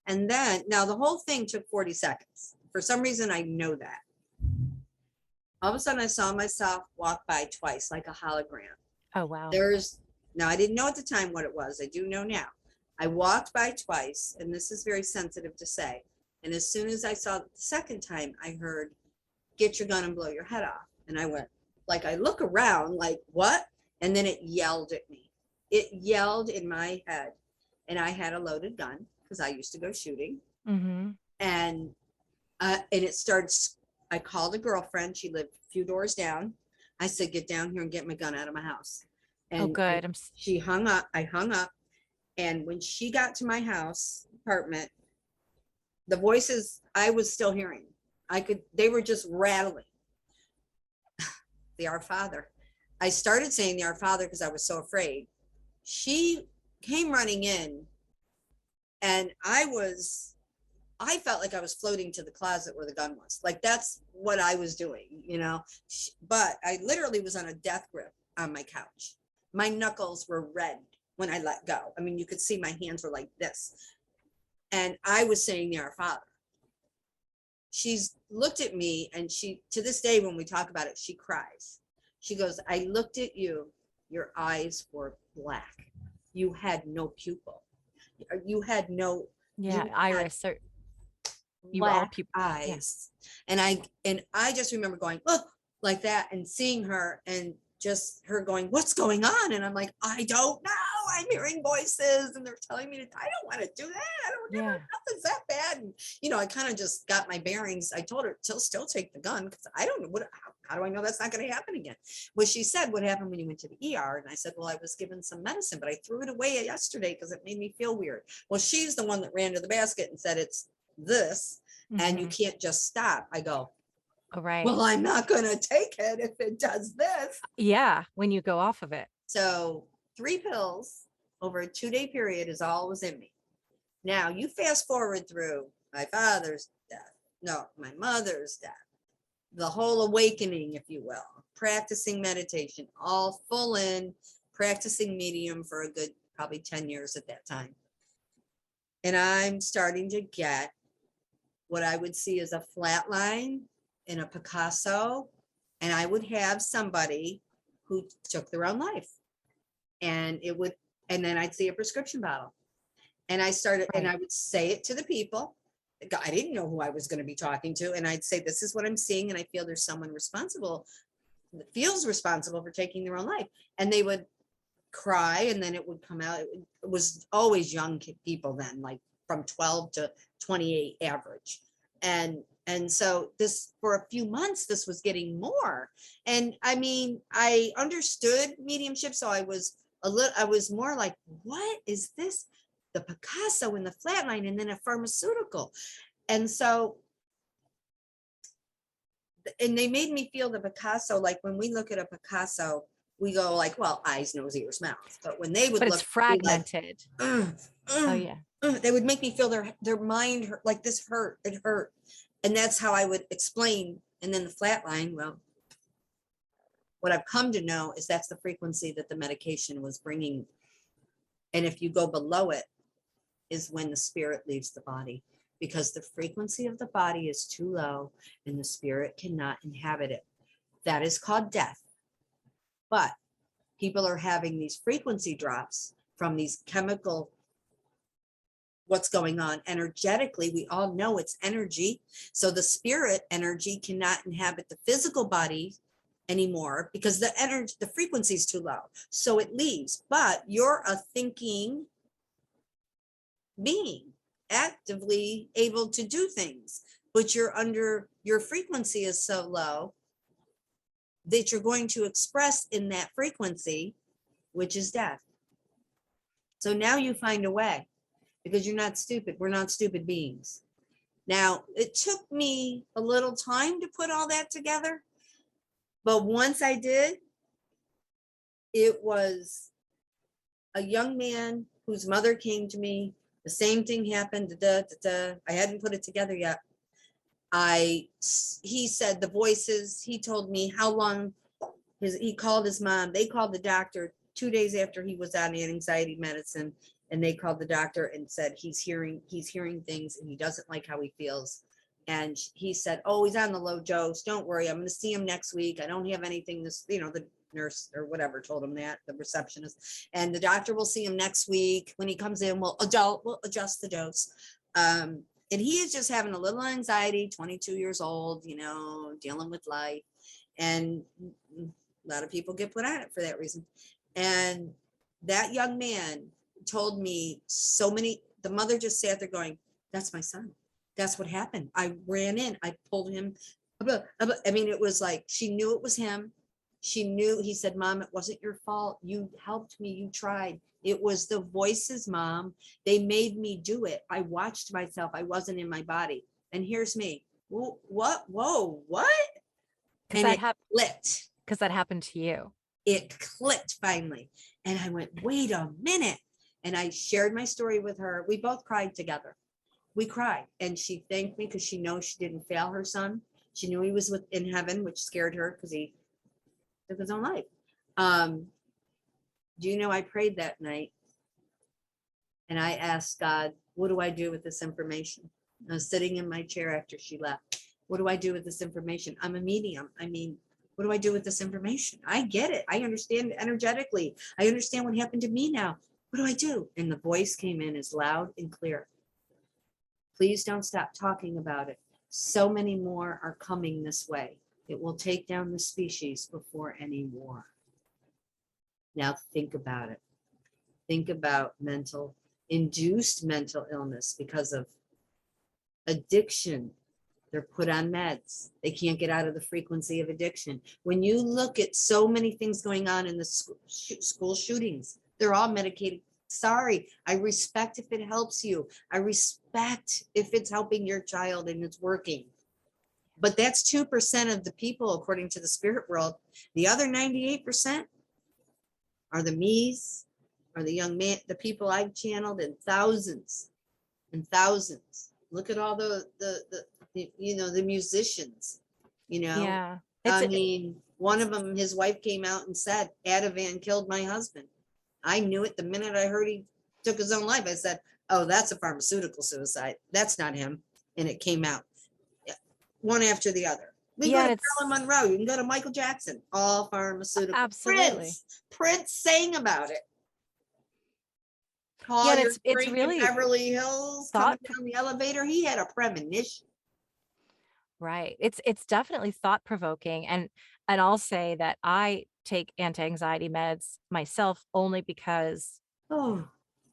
Speaker 2: And then now the whole thing took 40 seconds. For some reason, I know that. All of a sudden I saw myself walk by twice like a hologram.
Speaker 1: Oh, wow.
Speaker 2: Now I didn't know at the time what it was. I do know now. I walked by twice, and this is very sensitive to say. And as soon as I saw it the second time, I heard, get your gun and blow your head off. And I went, like, I look around like, what? And then it yelled at me. It yelled in my head. And I had a loaded gun because I used to go shooting.
Speaker 1: Mm-hmm.
Speaker 2: And it started, I called a girlfriend. She lived a few doors down. I said, get down here and get my gun out of my house.
Speaker 1: Oh,
Speaker 2: And
Speaker 1: good.
Speaker 2: she hung up. I hung up. And when she got to my house apartment, the voices I was still hearing, they were just rattling. The Our Father. I started saying the Our Father because I was so afraid. She came running in and I felt like I was floating to the closet where the gun was. Like that's what I was doing, but I literally was on a death grip on my couch. My knuckles were red when I let go. I mean, you could see my hands were like this. And I was saying the Our Father. She's looked at me and to this day, when we talk about it, she cries. She goes, I looked at you, your eyes were black. You had no pupil. You had no,
Speaker 1: Yeah.
Speaker 2: you
Speaker 1: Iris, or you were all
Speaker 2: black
Speaker 1: people.
Speaker 2: eyes. Yeah. And I just remember going, oh, like that and seeing her and just her going, what's going on? And I'm like, I don't know. I'm hearing voices and they're telling me I don't want to do that. I don't never, nothing's that bad. And, I kind of just got my bearings. I told her to still take the gun because I don't know how do I know that's not going to happen again? Well, she said, what happened when you went to the ER? And I said, well, I was given some medicine, but I threw it away yesterday because it made me feel weird. Well, she's the one that ran to the basket and said, it's this, and you can't just stop. I go,
Speaker 1: oh, right.
Speaker 2: well, I'm not going to take it if it does this.
Speaker 1: Yeah. When you go off of it.
Speaker 2: So 3 pills over a 2-day period is all was in me. Now you fast forward through my father's death, no, my mother's death, the whole awakening, if you will, practicing meditation, all full in, practicing medium for a good probably 10 years at that time. And I'm starting to get what I would see as a flat line in a Picasso. And I would have somebody who took their own life. And then I'd see a prescription bottle. And I started, and I would say it to the people. I didn't know who I was going to be talking to. And I'd say, this is what I'm seeing. And I feel there's someone responsible that feels responsible for taking their own life. And they would cry and then it would come out. It was always young people then, like from 12 to 28 average. And so this, for a few months, this was getting more. And I mean, I understood mediumship. So I was more like, what is this? The Picasso and the flatline and then a pharmaceutical. And so, and they made me feel the Picasso, like when we look at a Picasso, we go like, well, eyes, nose, ears, mouth. But when they would
Speaker 1: But
Speaker 2: look,
Speaker 1: it's fragmented. Oh, yeah.
Speaker 2: They would make me feel their mind hurt, like this hurt, it hurt. And that's how I would explain. And then the flatline, well, What I've come to know is that's the frequency that the medication was bringing. And if you go below it is when the spirit leaves the body, because the frequency of the body is too low and the spirit cannot inhabit it. That is called death. But people are having these frequency drops from these chemical, what's going on energetically. We all know it's energy. So the spirit energy cannot inhabit the physical body anymore because the energy, the frequency is too low. So it leaves, but you're a thinking being, actively able to do things, but you're under, your frequency is so low that you're going to express in that frequency, which is death. So now you find a way, because you're not stupid. We're not stupid beings. Now, it took me a little time to put all that together, but once I did, it was a young man whose mother came to me. The same thing happened. I hadn't put it together yet. He said the voices, he told me how long he called his mom. They called the doctor 2 days after he was on anxiety medicine. And they called the doctor and said, he's hearing things and he doesn't like how he feels. And he said, oh, he's on the low dose. Don't worry. I'm going to see him next week. I don't have anything the nurse or whatever told him that, the receptionist, and the doctor will see him next week. When he comes in, we'll adjust the dose. And he is just having a little anxiety, 22 years old, dealing with life. And a lot of people get put on it for that reason. And that young man told me the mother just sat there going, that's my son. That's what happened. I ran in, I pulled him. I mean, it was like, she knew it was him. She knew. He said, Mom, it wasn't your fault. You helped me. You tried. It was the voices, Mom. They made me do it. I watched myself. I wasn't in my body. And here's me. What? Whoa, what? And it clicked.
Speaker 1: Because that happened to you.
Speaker 2: It clicked finally. And I went, wait a minute. And I shared my story with her. We both cried together. We cried. And she thanked me because she knows she didn't fail her son. She knew he was in heaven, which scared her because he took his own life. Do you know, I prayed that night and I asked God, what do I do with this information? I was sitting in my chair after she left. What do I do with this information? I'm a medium. I mean, what do I do with this information? I get it. I understand energetically. I understand what happened to me now. What do I do? And the voice came in as loud and clear. Please don't stop talking about it. So many more are coming this way. It will take down the species before any war. Now think about it. Think about induced mental illness because of addiction. They're put on meds. They can't get out of the frequency of addiction. When you look at so many things going on in the school shootings, they're all medicated. Sorry, I respect if it helps you. I respect if it's helping your child and it's working. But that's 2% of the people, according to the spirit world. The other 98% are the me's, are the young man, the people I've channeled, and thousands and thousands. Look at all the musicians,
Speaker 1: Yeah.
Speaker 2: I mean, one of them, his wife came out and said, Ativan killed my husband. I knew it the minute I heard he took his own life. I said, oh, that's a pharmaceutical suicide. That's not him. And it came out one after the other. We go to Marilyn Monroe. You can go to Michael Jackson. All pharmaceutical.
Speaker 1: Absolutely.
Speaker 2: Prince sang about it. Call your it's really in Beverly Hills coming down the elevator. He had a premonition.
Speaker 1: Right. It's definitely thought provoking. And I'll say that I take anti-anxiety meds myself only because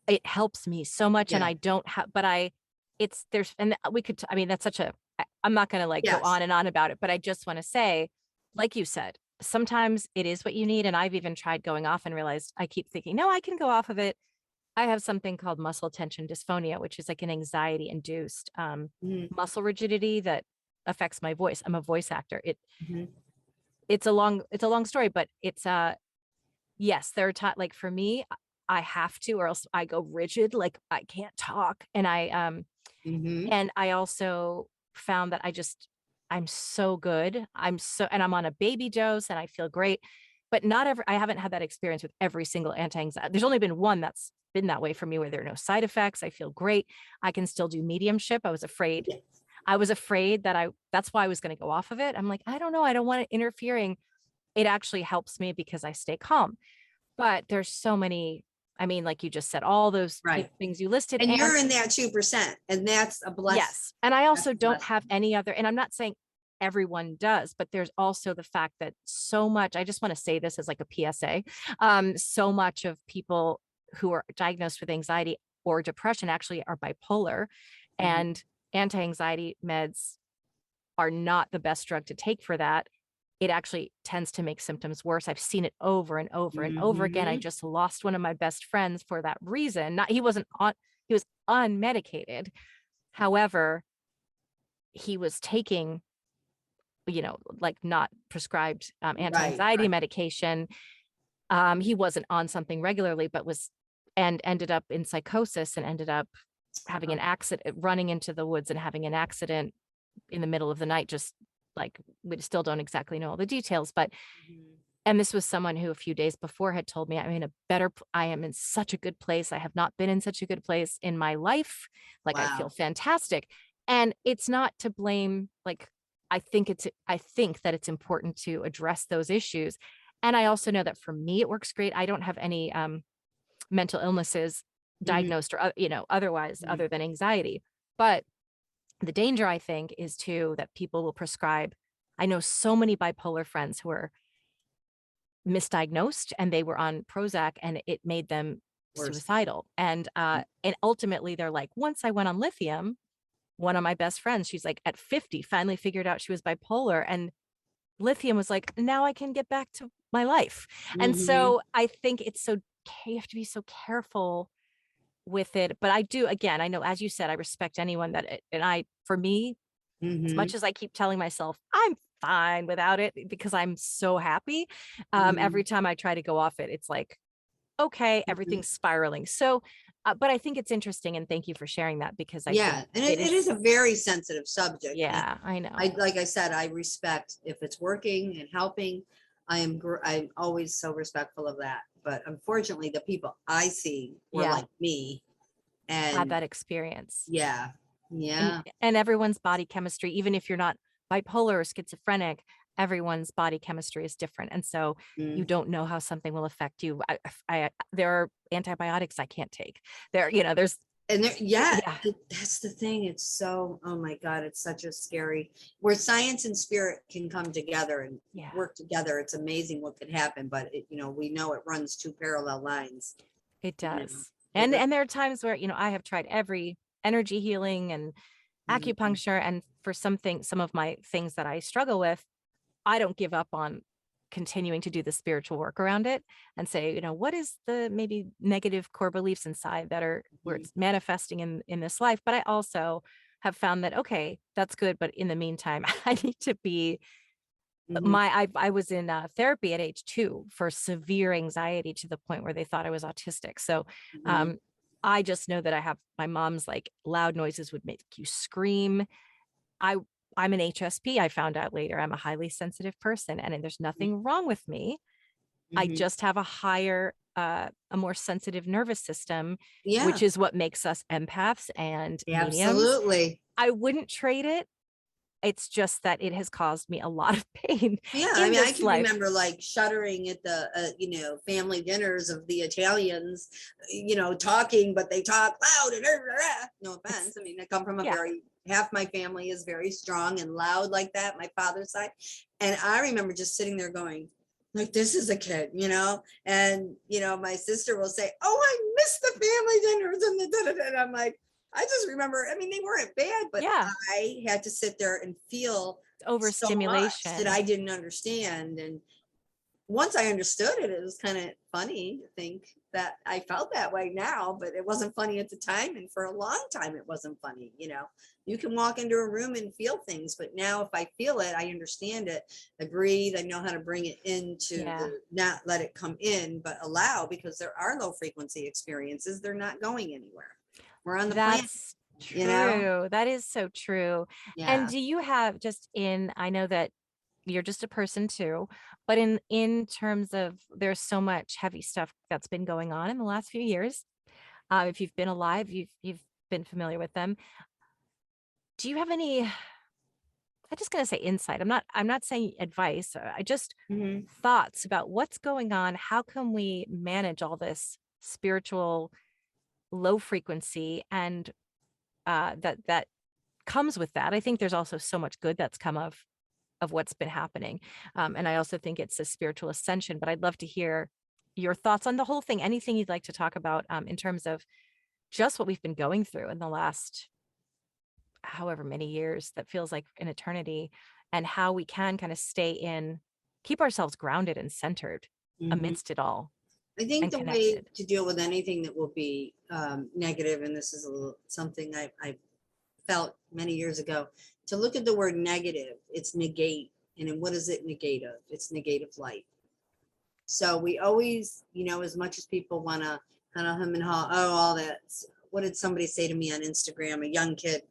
Speaker 1: it helps me so much. And I don't have, but that's such a, I'm not going to go on and on about it, but I just want to say, like you said, sometimes it is what you need. And I've even tried going off and realized I keep thinking, no, I can go off of it. I have something called muscle tension dysphonia, which is like an anxiety induced muscle rigidity that affects my voice. I'm a voice actor. It's a long story, but it's yes, there are times, like for me, I have to, or else I go rigid, like I can't talk. And I and I also found that I'm so good. And I'm on a baby dose and I feel great. But I haven't had that experience with every single anti-anxiety. There's only been one that's been that way for me where there are no side effects. I feel great. I can still do mediumship.
Speaker 2: Yes.
Speaker 1: I was afraid that's why I was going to go off of it. I'm like, I don't know. I don't want it interfering. It actually helps me because I stay calm. But there's so many, I mean, like you just said, all those
Speaker 2: Right.
Speaker 1: things you listed.
Speaker 2: And
Speaker 1: And
Speaker 2: you're in that 2%, and that's a blessing.
Speaker 1: yes, and I
Speaker 2: That's
Speaker 1: also
Speaker 2: a
Speaker 1: don't have
Speaker 2: blessing.
Speaker 1: any other, and I'm not saying everyone does, but there's also the fact that so much, I just want to say this as like a PSA. So much of people who are diagnosed with anxiety or depression actually are bipolar,
Speaker 2: Mhm.
Speaker 1: and anti-anxiety meds are not the best drug to take for that. It actually tends to make symptoms worse. I've seen it over and over and over again. I
Speaker 2: Mhm.
Speaker 1: just lost one of my best friends for that reason. Not, he was unmedicated. However, he was taking, like not prescribed
Speaker 2: Right,
Speaker 1: anti-anxiety
Speaker 2: right.
Speaker 1: medication. He wasn't on something regularly, but and ended up in psychosis and ended up having
Speaker 2: Uh-huh.
Speaker 1: an accident, running into the woods and having an accident in the middle of the night. Just like, we still don't exactly know all the details, but,
Speaker 2: Mhm.
Speaker 1: and this was someone who a few days before had told me, I am in such a good place. I have not been in such a good place in my life. Like, I feel
Speaker 2: Wow.
Speaker 1: fantastic. And it's not to blame. Like, I think that it's important to address those issues. And I also know that for me, it works great. I don't have any mental illnesses
Speaker 2: Mhm.
Speaker 1: diagnosed or, otherwise,
Speaker 2: Mhm.
Speaker 1: other than anxiety. But the danger, I think, is too that people will prescribe. I know so many bipolar friends who are misdiagnosed and they were on Prozac and it made them
Speaker 2: Worse.
Speaker 1: suicidal. And ultimately they're like, once I went on lithium, one of my best friends, she's like at 50, finally figured out she was bipolar. And lithium was like, now I can get back to my life. And
Speaker 2: Mhm.
Speaker 1: so I think you have to be so careful with it. But I do, again, I know, as you said, I respect anyone for me, as much
Speaker 2: Mhm.
Speaker 1: as I keep telling myself I'm fine without it because I'm so happy, every
Speaker 2: Mhm.
Speaker 1: time I try to go off it, it's like, okay,
Speaker 2: Mhm.
Speaker 1: everything's spiraling. So, but I think it's interesting, and thank you for sharing that because I think
Speaker 2: Yeah, and
Speaker 1: it
Speaker 2: it
Speaker 1: is.
Speaker 2: is a very sensitive subject, and
Speaker 1: Yeah, I
Speaker 2: I,
Speaker 1: know.
Speaker 2: like I said, I respect if it's working and helping. I'm always so respectful of that. But unfortunately, the people I see were
Speaker 1: Yeah,
Speaker 2: like me,
Speaker 1: had
Speaker 2: and
Speaker 1: that experience.
Speaker 2: yeah, yeah.
Speaker 1: And everyone's body chemistry, even if you're not bipolar or schizophrenic, everyone's body chemistry is different. And so you
Speaker 2: Mm.
Speaker 1: don't know how something will affect you. There are antibiotics I can't take. There's,
Speaker 2: And there, yeah,
Speaker 1: yeah,
Speaker 2: that's the thing. It's so, oh my God, it's such a scary, where science and spirit can come together and
Speaker 1: yeah,
Speaker 2: work together. It's amazing what could happen, but we know it runs two parallel lines.
Speaker 1: it
Speaker 2: You know,
Speaker 1: does.
Speaker 2: it
Speaker 1: And
Speaker 2: really.
Speaker 1: there are times where, I have tried every energy healing and
Speaker 2: Mhm.
Speaker 1: acupuncture. And for some of my things that I struggle with, I don't give up on continuing to do the spiritual work around it and say, what is the maybe negative core beliefs inside that are where
Speaker 2: Mhm.
Speaker 1: it's manifesting in this life. But I also have found that, okay, that's good. But in the meantime, I need to be
Speaker 2: Mhm.
Speaker 1: I was in therapy at age 2 for severe anxiety to the point where they thought I was autistic. So
Speaker 2: Mhm.
Speaker 1: um, I just know that my mom's like loud noises would make you scream. I I'm an HSP. I found out later I'm a highly sensitive person, and there's nothing wrong with me. I
Speaker 2: Mhm.
Speaker 1: just have a more sensitive nervous system, which
Speaker 2: Yeah,
Speaker 1: is what makes us empaths and mediums.
Speaker 2: absolutely.
Speaker 1: I wouldn't trade it. It's just that it has caused me a lot of pain
Speaker 2: Yeah, I
Speaker 1: in
Speaker 2: mean, I
Speaker 1: this
Speaker 2: can
Speaker 1: life.
Speaker 2: remember like shuddering at the family dinners of the Italians, talking, but they talk loud and no
Speaker 1: It's
Speaker 2: offense. I mean, I come from a
Speaker 1: yeah,
Speaker 2: very half my family is very strong and loud like that, my father's side, and I remember just sitting there going, like, this is a kid, and my sister will say, "Oh, I miss the family dinners," and and I'm like, I just remember. I mean, they weren't bad, but
Speaker 1: yeah,
Speaker 2: I had to sit there and feel so much that
Speaker 1: overstimulation.
Speaker 2: I didn't understand. And once I understood it, it was kind of funny to think that I felt that way now, but it wasn't funny at the time. And for a long time, it wasn't funny. You can walk into a room and feel things, but now if I feel it, I understand it. I breathe. I know how to bring it into
Speaker 1: Yeah.
Speaker 2: the, not let it come in, but allow, because there are low frequency experiences. They're not going anywhere. We're on the planet.
Speaker 1: That's
Speaker 2: you know?
Speaker 1: True. That is so true. And
Speaker 2: Yeah.
Speaker 1: do you have just in I know that you're just a person too, but in terms of there's so much heavy stuff that's been going on in the last few years. If you've been alive, you've been familiar with them. Do you have any I'm just going to say insight. I'm not saying advice. I just
Speaker 2: Mhm.
Speaker 1: thoughts about what's going on. How can we manage all this spiritual low frequency and that comes with that. I think there's also so much good that's come of what's been happening. And I also think it's a spiritual ascension, but I'd love to hear your thoughts on the whole thing. Anything you'd like to talk about in terms of just what we've been going through in the last however many years that feels like an eternity, and how we can kind of keep ourselves grounded and centered
Speaker 2: Mhm.
Speaker 1: amidst it all
Speaker 2: I think
Speaker 1: and
Speaker 2: the way
Speaker 1: connected.
Speaker 2: to deal with anything that will be negative, and this is something I felt many years ago, to look at the word negative, it's negate. And then what is it negate of? It's negate of light. So we always, as much as people want to kind of hum and haw, oh, all that. What did somebody say to me on Instagram? A young kid.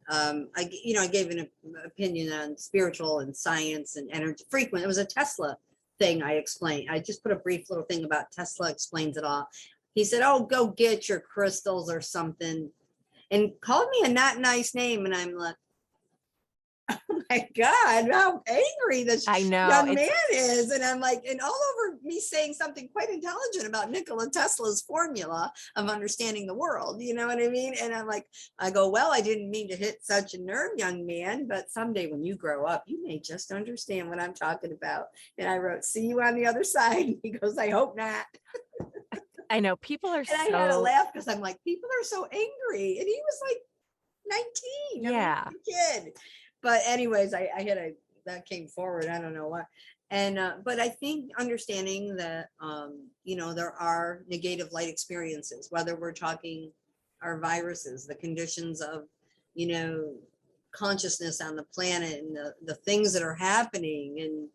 Speaker 2: I gave an opinion on spiritual and science and energy frequent. It was a Tesla thing. I explained. I just put a brief little thing about Tesla explains it all. He said, "Oh, go get your crystals or something," and called me a not nice name. And I'm like, my God, how angry
Speaker 1: I
Speaker 2: this
Speaker 1: know
Speaker 2: young man
Speaker 1: it's
Speaker 2: is. And I'm like, and all over me saying something quite intelligent about Nikola Tesla's formula of understanding the world. You know what I mean? And I'm like, I go, well, I didn't mean to hit such a nerve, young man, but someday when you grow up, you may just understand what I'm talking about. And I wrote, see you on the other side. He goes, I hope not.
Speaker 1: I know people are
Speaker 2: And I had to
Speaker 1: so
Speaker 2: laugh because I'm like, people are so angry. And he was like 19. I mean,
Speaker 1: yeah.
Speaker 2: he's a kid. But anyways, I had that came forward. I don't know why. And but I think understanding that there are negative light experiences, whether we're talking our viruses, the conditions of you know consciousness on the planet, and the things that are happening, and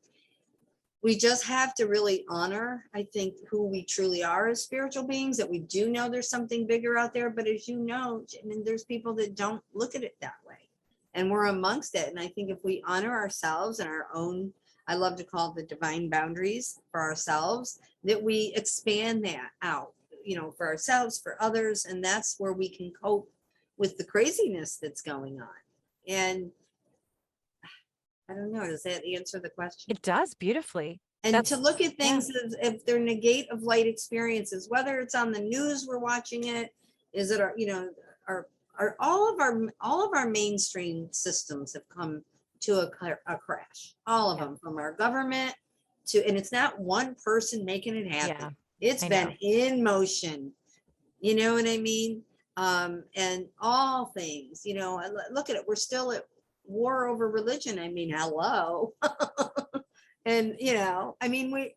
Speaker 2: we just have to really honor, I think, who we truly are as spiritual beings, that we do know there's something bigger out there. But as you know, I mean, there's people that don't look at it that way. And we're amongst it. And I think if we honor ourselves and our own, I love to call it the divine boundaries for ourselves, that we expand that out, for ourselves, for others. And that's where we can cope with the craziness that's going on. And I don't know, does that answer the question?
Speaker 1: It does beautifully.
Speaker 2: And to
Speaker 1: That's
Speaker 2: look at
Speaker 1: yeah.
Speaker 2: things as if they're negate of light experiences, whether it's on the news, we're watching it, is it all of our mainstream systems have come to a crash, all of
Speaker 1: Yeah.
Speaker 2: them, from our government and it's not one person making it happen.
Speaker 1: Yeah.
Speaker 2: It's
Speaker 1: I
Speaker 2: been
Speaker 1: know.
Speaker 2: in motion. You know what I mean? And all things, look at it. We're still at war over religion. I mean, hello. And I mean, we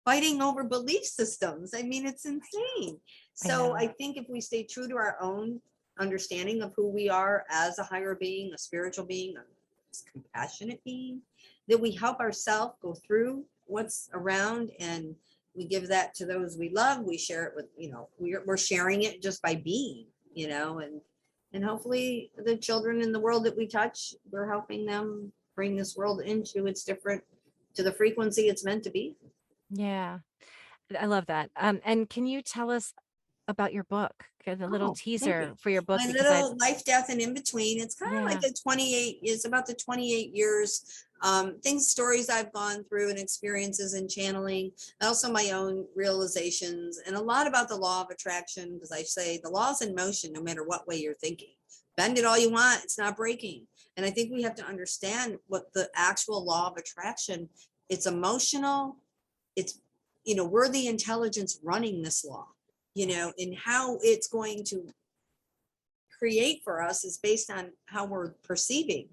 Speaker 2: fighting over belief systems. I mean, it's insane.
Speaker 1: I
Speaker 2: So
Speaker 1: know.
Speaker 2: I think if we stay true to our own understanding of who we are as a higher being, a spiritual being, a compassionate being, that we help ourselves go through what's around, and we give that to those we love. We share it with, we're sharing it just by being, and hopefully the children in the world that we touch, we're helping them bring this world into its different, to the frequency it's meant to be.
Speaker 1: Yeah. I love that. And can you tell us about your book? The little
Speaker 2: Oh, thank you.
Speaker 1: teaser for your book
Speaker 2: My
Speaker 1: because I'd
Speaker 2: little life, death, and in between. It's kind of like
Speaker 1: yeah.
Speaker 2: a 28, it's about the 28 years, stories I've gone through and experiences in channeling, also my own realizations, and a lot about the law of attraction, because I say the law's in motion no matter what way you're thinking. Bend it all you want, it's not breaking. And I think we have to understand what the actual law of attraction, it's emotional, it's, we're the intelligence running this law, and how it's going to create for us is based on how we're perceiving.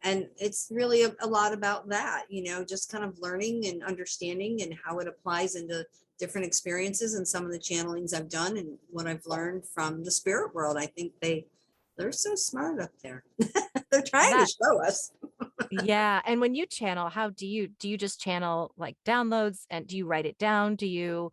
Speaker 2: And it's really a lot about that, just kind of learning and understanding and how it applies into different experiences and some of the channelings I've done and what I've learned from the spirit world. I think they're so smart up there. They're trying to
Speaker 1: That
Speaker 2: show us.
Speaker 1: Yeah. And when you channel, how do you just channel like downloads, and do you write it down? Do you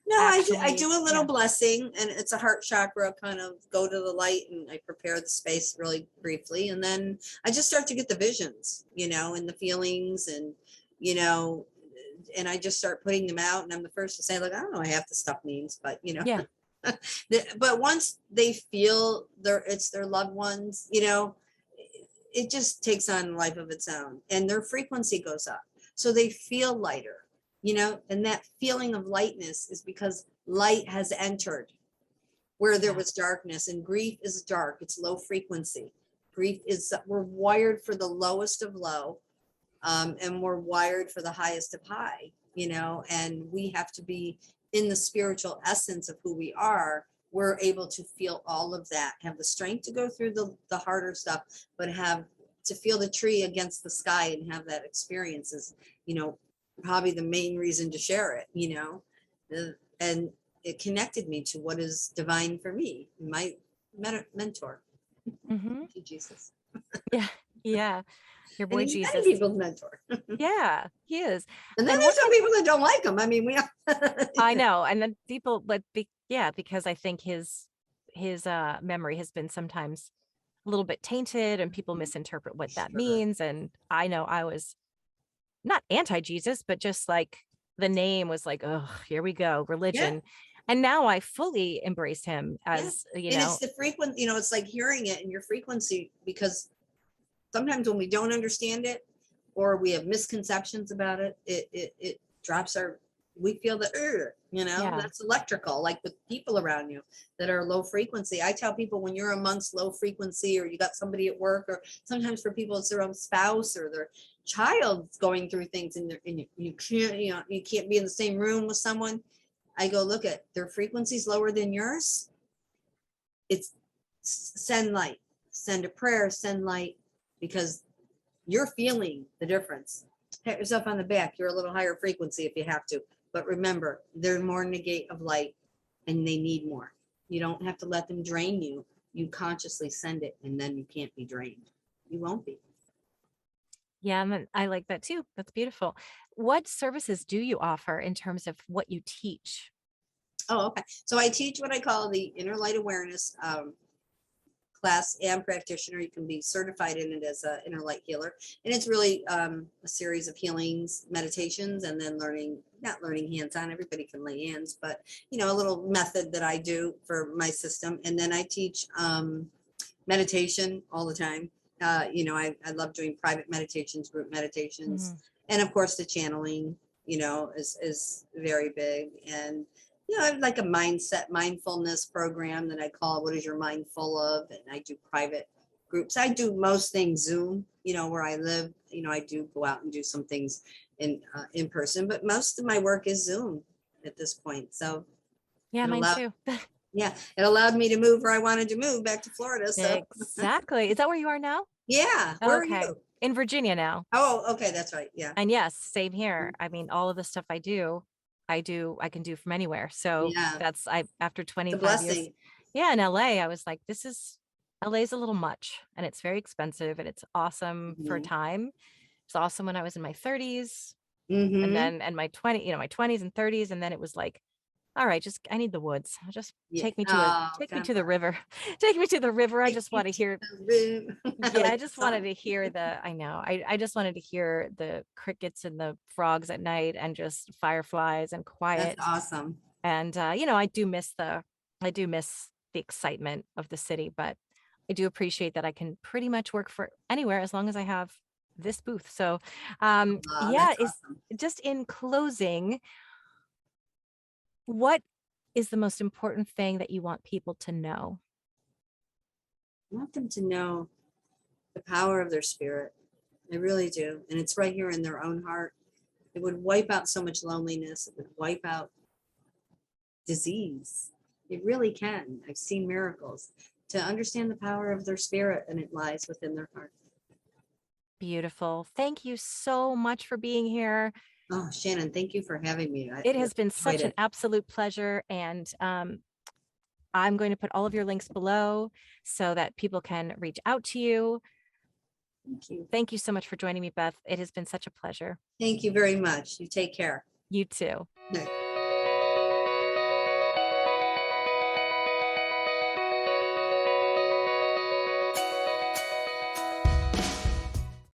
Speaker 2: No, I
Speaker 1: actually,
Speaker 2: do a little
Speaker 1: yeah.
Speaker 2: blessing, and it's a heart chakra kind of go to the light, and I prepare the space really briefly. And then I just start to get the visions, and the feelings, and, you know, and I just start putting them out. And I'm the first to say, like, I don't know half the stuff means, but,
Speaker 1: Yeah.
Speaker 2: but once they feel it's their loved ones, it just takes on a life of its own, and their frequency goes up. So they feel lighter, and that feeling of lightness is because light has entered where there
Speaker 1: Yeah.
Speaker 2: was darkness, and grief is dark. It's low frequency. Grief is, we're wired for the lowest of low, and we're wired for the highest of high, and we have to be in the spiritual essence of who we are. We're able to feel all of that, have the strength to go through the harder stuff, but have to feel the tree against the sky and have that experience is, probably the main reason to share it, and it connected me to what is divine for me, my mentor.
Speaker 1: Hmm.
Speaker 2: Thank you, Jesus.
Speaker 1: Yeah. Yeah. Your
Speaker 2: And
Speaker 1: boy
Speaker 2: he's many
Speaker 1: Jesus.
Speaker 2: people's mentor.
Speaker 1: Yeah, he is.
Speaker 2: And then
Speaker 1: And
Speaker 2: there's
Speaker 1: what
Speaker 2: some
Speaker 1: can
Speaker 2: people that don't like him. I mean,
Speaker 1: I know? And then people, yeah, because I think his memory has been sometimes a little bit tainted, and people misinterpret what that
Speaker 2: sure.
Speaker 1: means. And I know I was not anti-Jesus, but just like the name was like, oh, here we go,
Speaker 2: Yeah,
Speaker 1: religion. And now I fully embrace him
Speaker 2: yeah.
Speaker 1: as,
Speaker 2: And it's the frequent, it's like hearing it in your frequency, because sometimes when we don't understand it, or we have misconceptions about it, it drops our, we feel the
Speaker 1: yeah,
Speaker 2: that's electrical, like with people around you that are low frequency. I tell people, when you're amongst low frequency, or you got somebody at work, or sometimes for people it's their own spouse or their child's going through things, and you can't, you can't be in the same room with someone. I go, look at their frequencies lower than yours. It's send light, send a prayer, send light, because you're feeling the difference. Pat yourself on the back. You're a little higher frequency if you have to. But remember, they're more negate of light, and they need more. You don't have to let them drain you. You consciously send it, and then you can't be drained. You won't be.
Speaker 1: yeah. And I like that too. That's beautiful. What services do you offer in terms of what you teach?
Speaker 2: Oh, okay. So I teach what I call the inner light awareness class and practitioner. You can be certified in it as an inner light healer. And it's really a series of healings, meditations, and then not learning hands-on. Everybody can lay hands, but a little method that I do for my system. And then I teach meditation all the time. I love doing private meditations, group meditations,
Speaker 1: Mhm.
Speaker 2: and of course the channeling, is very big. And I have like a mindfulness program that I call "What is your mind full of?" And I do private groups. I do most things Zoom, where I live. I do go out and do some things in person, but most of my work is Zoom at this point. So
Speaker 1: Yeah,
Speaker 2: it
Speaker 1: mine
Speaker 2: allowed,
Speaker 1: too.
Speaker 2: yeah, it allowed me to move where I wanted to move back to Florida. So
Speaker 1: Exactly. Is that where you are now?
Speaker 2: yeah, where are
Speaker 1: Okay.
Speaker 2: you?
Speaker 1: In Virginia now.
Speaker 2: Oh, okay, that's right. Yeah.
Speaker 1: And yes, same here. I mean, all of the stuff I can do from anywhere. So
Speaker 2: Yeah.
Speaker 1: that's after
Speaker 2: The
Speaker 1: 25 years.
Speaker 2: blessing.
Speaker 1: Yeah, in LA, I was like, LA's a little much, and it's very expensive, and it's awesome for a
Speaker 2: Hmm.
Speaker 1: time. It's awesome when I was in my 30s, and
Speaker 2: Hmm.
Speaker 1: then and my 20s and 30s. And then it was like, all right, just I need the woods. Just
Speaker 2: Yeah. Oh,
Speaker 1: take me
Speaker 2: God
Speaker 1: to the
Speaker 2: bless.
Speaker 1: river. Take me to the river. I
Speaker 2: Take
Speaker 1: just
Speaker 2: me
Speaker 1: want to
Speaker 2: to
Speaker 1: hear.
Speaker 2: the room. I
Speaker 1: Yeah, I
Speaker 2: like the
Speaker 1: just wanted
Speaker 2: song.
Speaker 1: to hear I know. I just wanted to hear the crickets and the frogs at night, and just fireflies and
Speaker 2: That's
Speaker 1: quiet.
Speaker 2: awesome.
Speaker 1: And I do miss the excitement of the city, but I do appreciate that I can pretty much work for anywhere as long as I have this booth. So
Speaker 2: Oh,
Speaker 1: yeah,
Speaker 2: that's
Speaker 1: is
Speaker 2: awesome.
Speaker 1: just in closing, what is the most important thing that you want people to know?
Speaker 2: I want them to know the power of their spirit. I really do. And it's right here in their own heart. It would wipe out so much loneliness. It would wipe out disease. It really can. I've seen miracles. To understand the power of their spirit, and it lies within their heart.
Speaker 1: Beautiful. Thank you so much for being here.
Speaker 2: Oh, Shannon, thank you for having me. I
Speaker 1: It
Speaker 2: really
Speaker 1: has been
Speaker 2: enjoyed
Speaker 1: such an
Speaker 2: it.
Speaker 1: absolute pleasure. And I'm going to put all of your links below so that people can reach out to you.
Speaker 2: Thank you.
Speaker 1: Thank you so much for joining me, Beth. It has been such a pleasure.
Speaker 2: Thank you very much. You take care.
Speaker 1: You too.
Speaker 2: Bye.